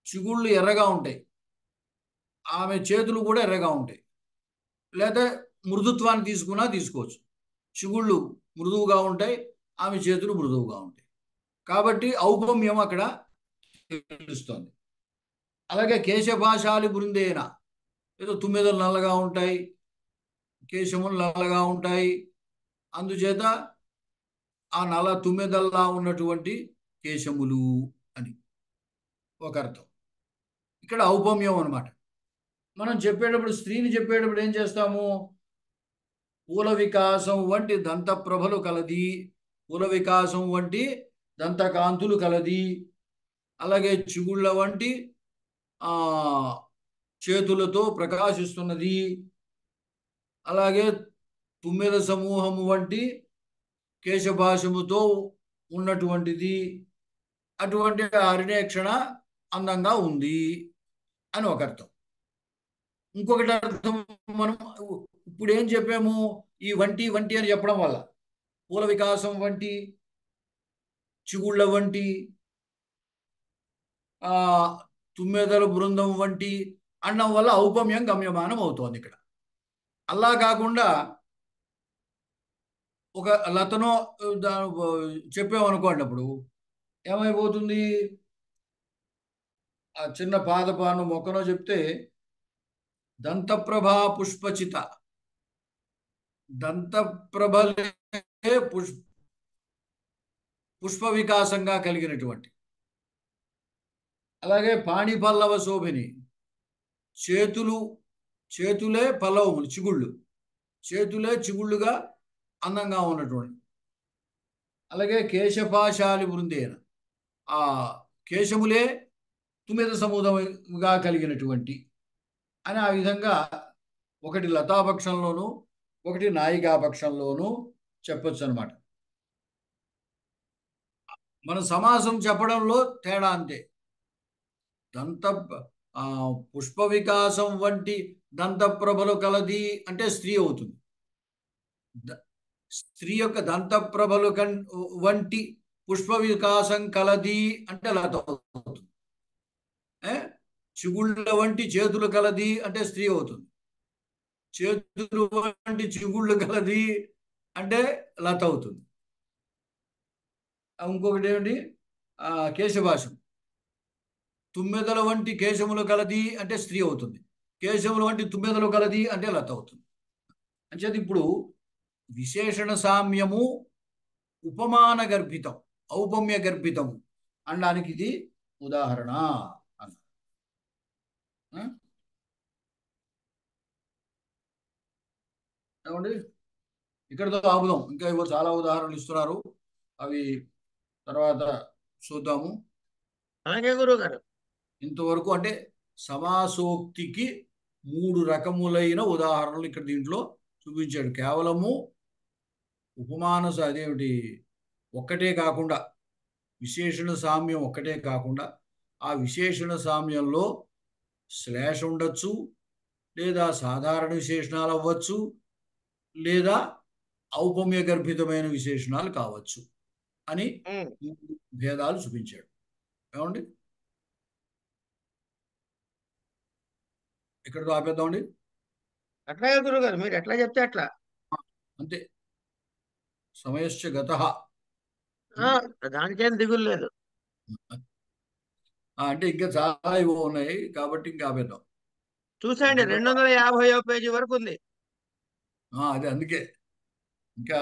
Speaker 1: చిగుళ్ళు ఎర్రగా ఉంటాయి, ఆమె చేతులు కూడా ఎర్రగా ఉంటాయి. లేదా మృదుత్వాన్ని తీసుకోవచ్చు. చిగుళ్ళు మృదువుగా ఉంటాయి, ఆమె చేతులు మృదువుగా ఉంటాయి. కాబట్టి ఔపమ్యం అక్కడ తెలుస్తుంది. అలాగే కేశపాశాలి బృందేన, ఏదో తుమ్మెదలు నల్లగా ఉంటాయి, కేశములు నల్లగా ఉంటాయి, అందుచేత ఆ నల్ల తుమ్మెదల్లా ఉన్నటువంటి కేశములు అని ఒక అర్థం. ఇక్కడ ఔపమ్యం అనమాట. మనం స్త్రీని చెప్పేటప్పుడు ఏం చేస్తాము, పూల వికాసం వంటి దంతప్రభలు కలది, పూల వికాసం వంటి దంతకాంతులు కలది, అలాగే చిగుళ్ళ వంటి చేతులతో ప్రకాశిస్తున్నది, అలాగే తుమ్మెద సమూహము వంటి కేశభాషముతో ఉన్నటువంటిది, అటువంటి హరిణేక్షణ అందంగా ఉంది అని ఒక అర్థం. ఇంకొకటి అర్థం, మనం ఇప్పుడు ఏం చెప్పాము, ఈ వంటి అని చెప్పడం వల్ల పూల వికాసం వంటి, చిగుళ్ళ వంటి, తుమ్మెదల బృందం వంటి అనడం వల్ల ఔపమ్యం గమ్యమానం అవుతోంది. ఇక్కడ అలా కాకుండా ఒక లతనో చెప్పామనుకోండి, అప్పుడు ఏమైపోతుంది, ఆ చిన్న పాదపాను మొక్కనో చెప్తే దంతప్రభా పుష్పచిత, దంతప్రభలే పుష్ప వికాసంగా కలిగినటువంటి, అలాగే పాణిపల్లవ శోభిని, చేతులే పల్లవములు, చేతులే చిగుళ్ళుగా అందంగా ఉన్నటువంటి, అలాగే కేశపాశాలి బృందేన, ఆ కేశములే తుమ్మెద సముదాయంగా కలిగినటువంటి అని ఆ విధంగా ఒకటి లతాపక్షంలోను ఒకటి నాయికాపక్షంలోను చెప్పొచ్చు అనమాట. మన సమాసం చెప్పడంలో తేడా అంతే. పుష్ప వికాసం వంటి దంతప్రభలు కలది అంటే స్త్రీ అవుతుంది. స్త్రీ యొక్క దంతప్రభలు వంటి పుష్ప వికాసం కలది అంటే లత అవుతుంది. చిగుళ్ళ వంటి చేతులు కలది అంటే స్త్రీ అవుతుంది. చేతులు వంటి చిగుళ్ళు కలది అంటే లత అవుతుంది. ఇంకొకటి ఏమిటి, కేశభాషం, తుమ్మెదల వంటి కేశములు కలది అంటే స్త్రీ అవుతుంది, కేశముల వంటి తుమ్మెదలు కలది అంటే లత అవుతుంది. అంచేది ఇప్పుడు విశేషణ సామ్యము ఉపమాన గర్భితం, ఔపమ్య గర్భితము అనడానికి ఇది ఉదాహరణ అన్న. ఏమండి, ఇక్కడితో ఆపుదాం. ఇంకా ఇవో చాలా ఉదాహరణలు ఇస్తున్నారు, అవి తర్వాత చూద్దాము.
Speaker 2: అలాగే గురువు గారు.
Speaker 1: ఇంతవరకు అంటే సమాసోక్తికి 3 రకములైన ఉదాహరణలు ఇక్కడ దీంట్లో చూపించాడు. కేవలము ఉపమానస అదేమిటి ఒక్కటే కాకుండా, విశేషణ సామ్యం ఒక్కటే కాకుండా, ఆ విశేషణ సామ్యంలో శ్లేష ఉండొచ్చు, లేదా సాధారణ విశేషణాలు అవ్వచ్చు, లేదా ఔపమ్య గర్భితమైన విశేషణాలు కావచ్చు అని భేదాలు చూపించాడు. ఏమండి, ఇక్కడితో ఆపేద్దామండి.
Speaker 2: అట్లాగే గురుగారు, మీరు ఎట్లా చెప్తే అట్లా
Speaker 1: అంతే. సమయశ్చ గతః,
Speaker 2: దానికేం దిగులు లేదు.
Speaker 1: అంటే ఇంకా చాలా ఇవో ఉన్నాయి కాబట్టి ఇంకా ఆపేద్దాం.
Speaker 2: చూసండి 250వ పేజీ వరకు ఉంది.
Speaker 1: అదే అందుకే ఇంకా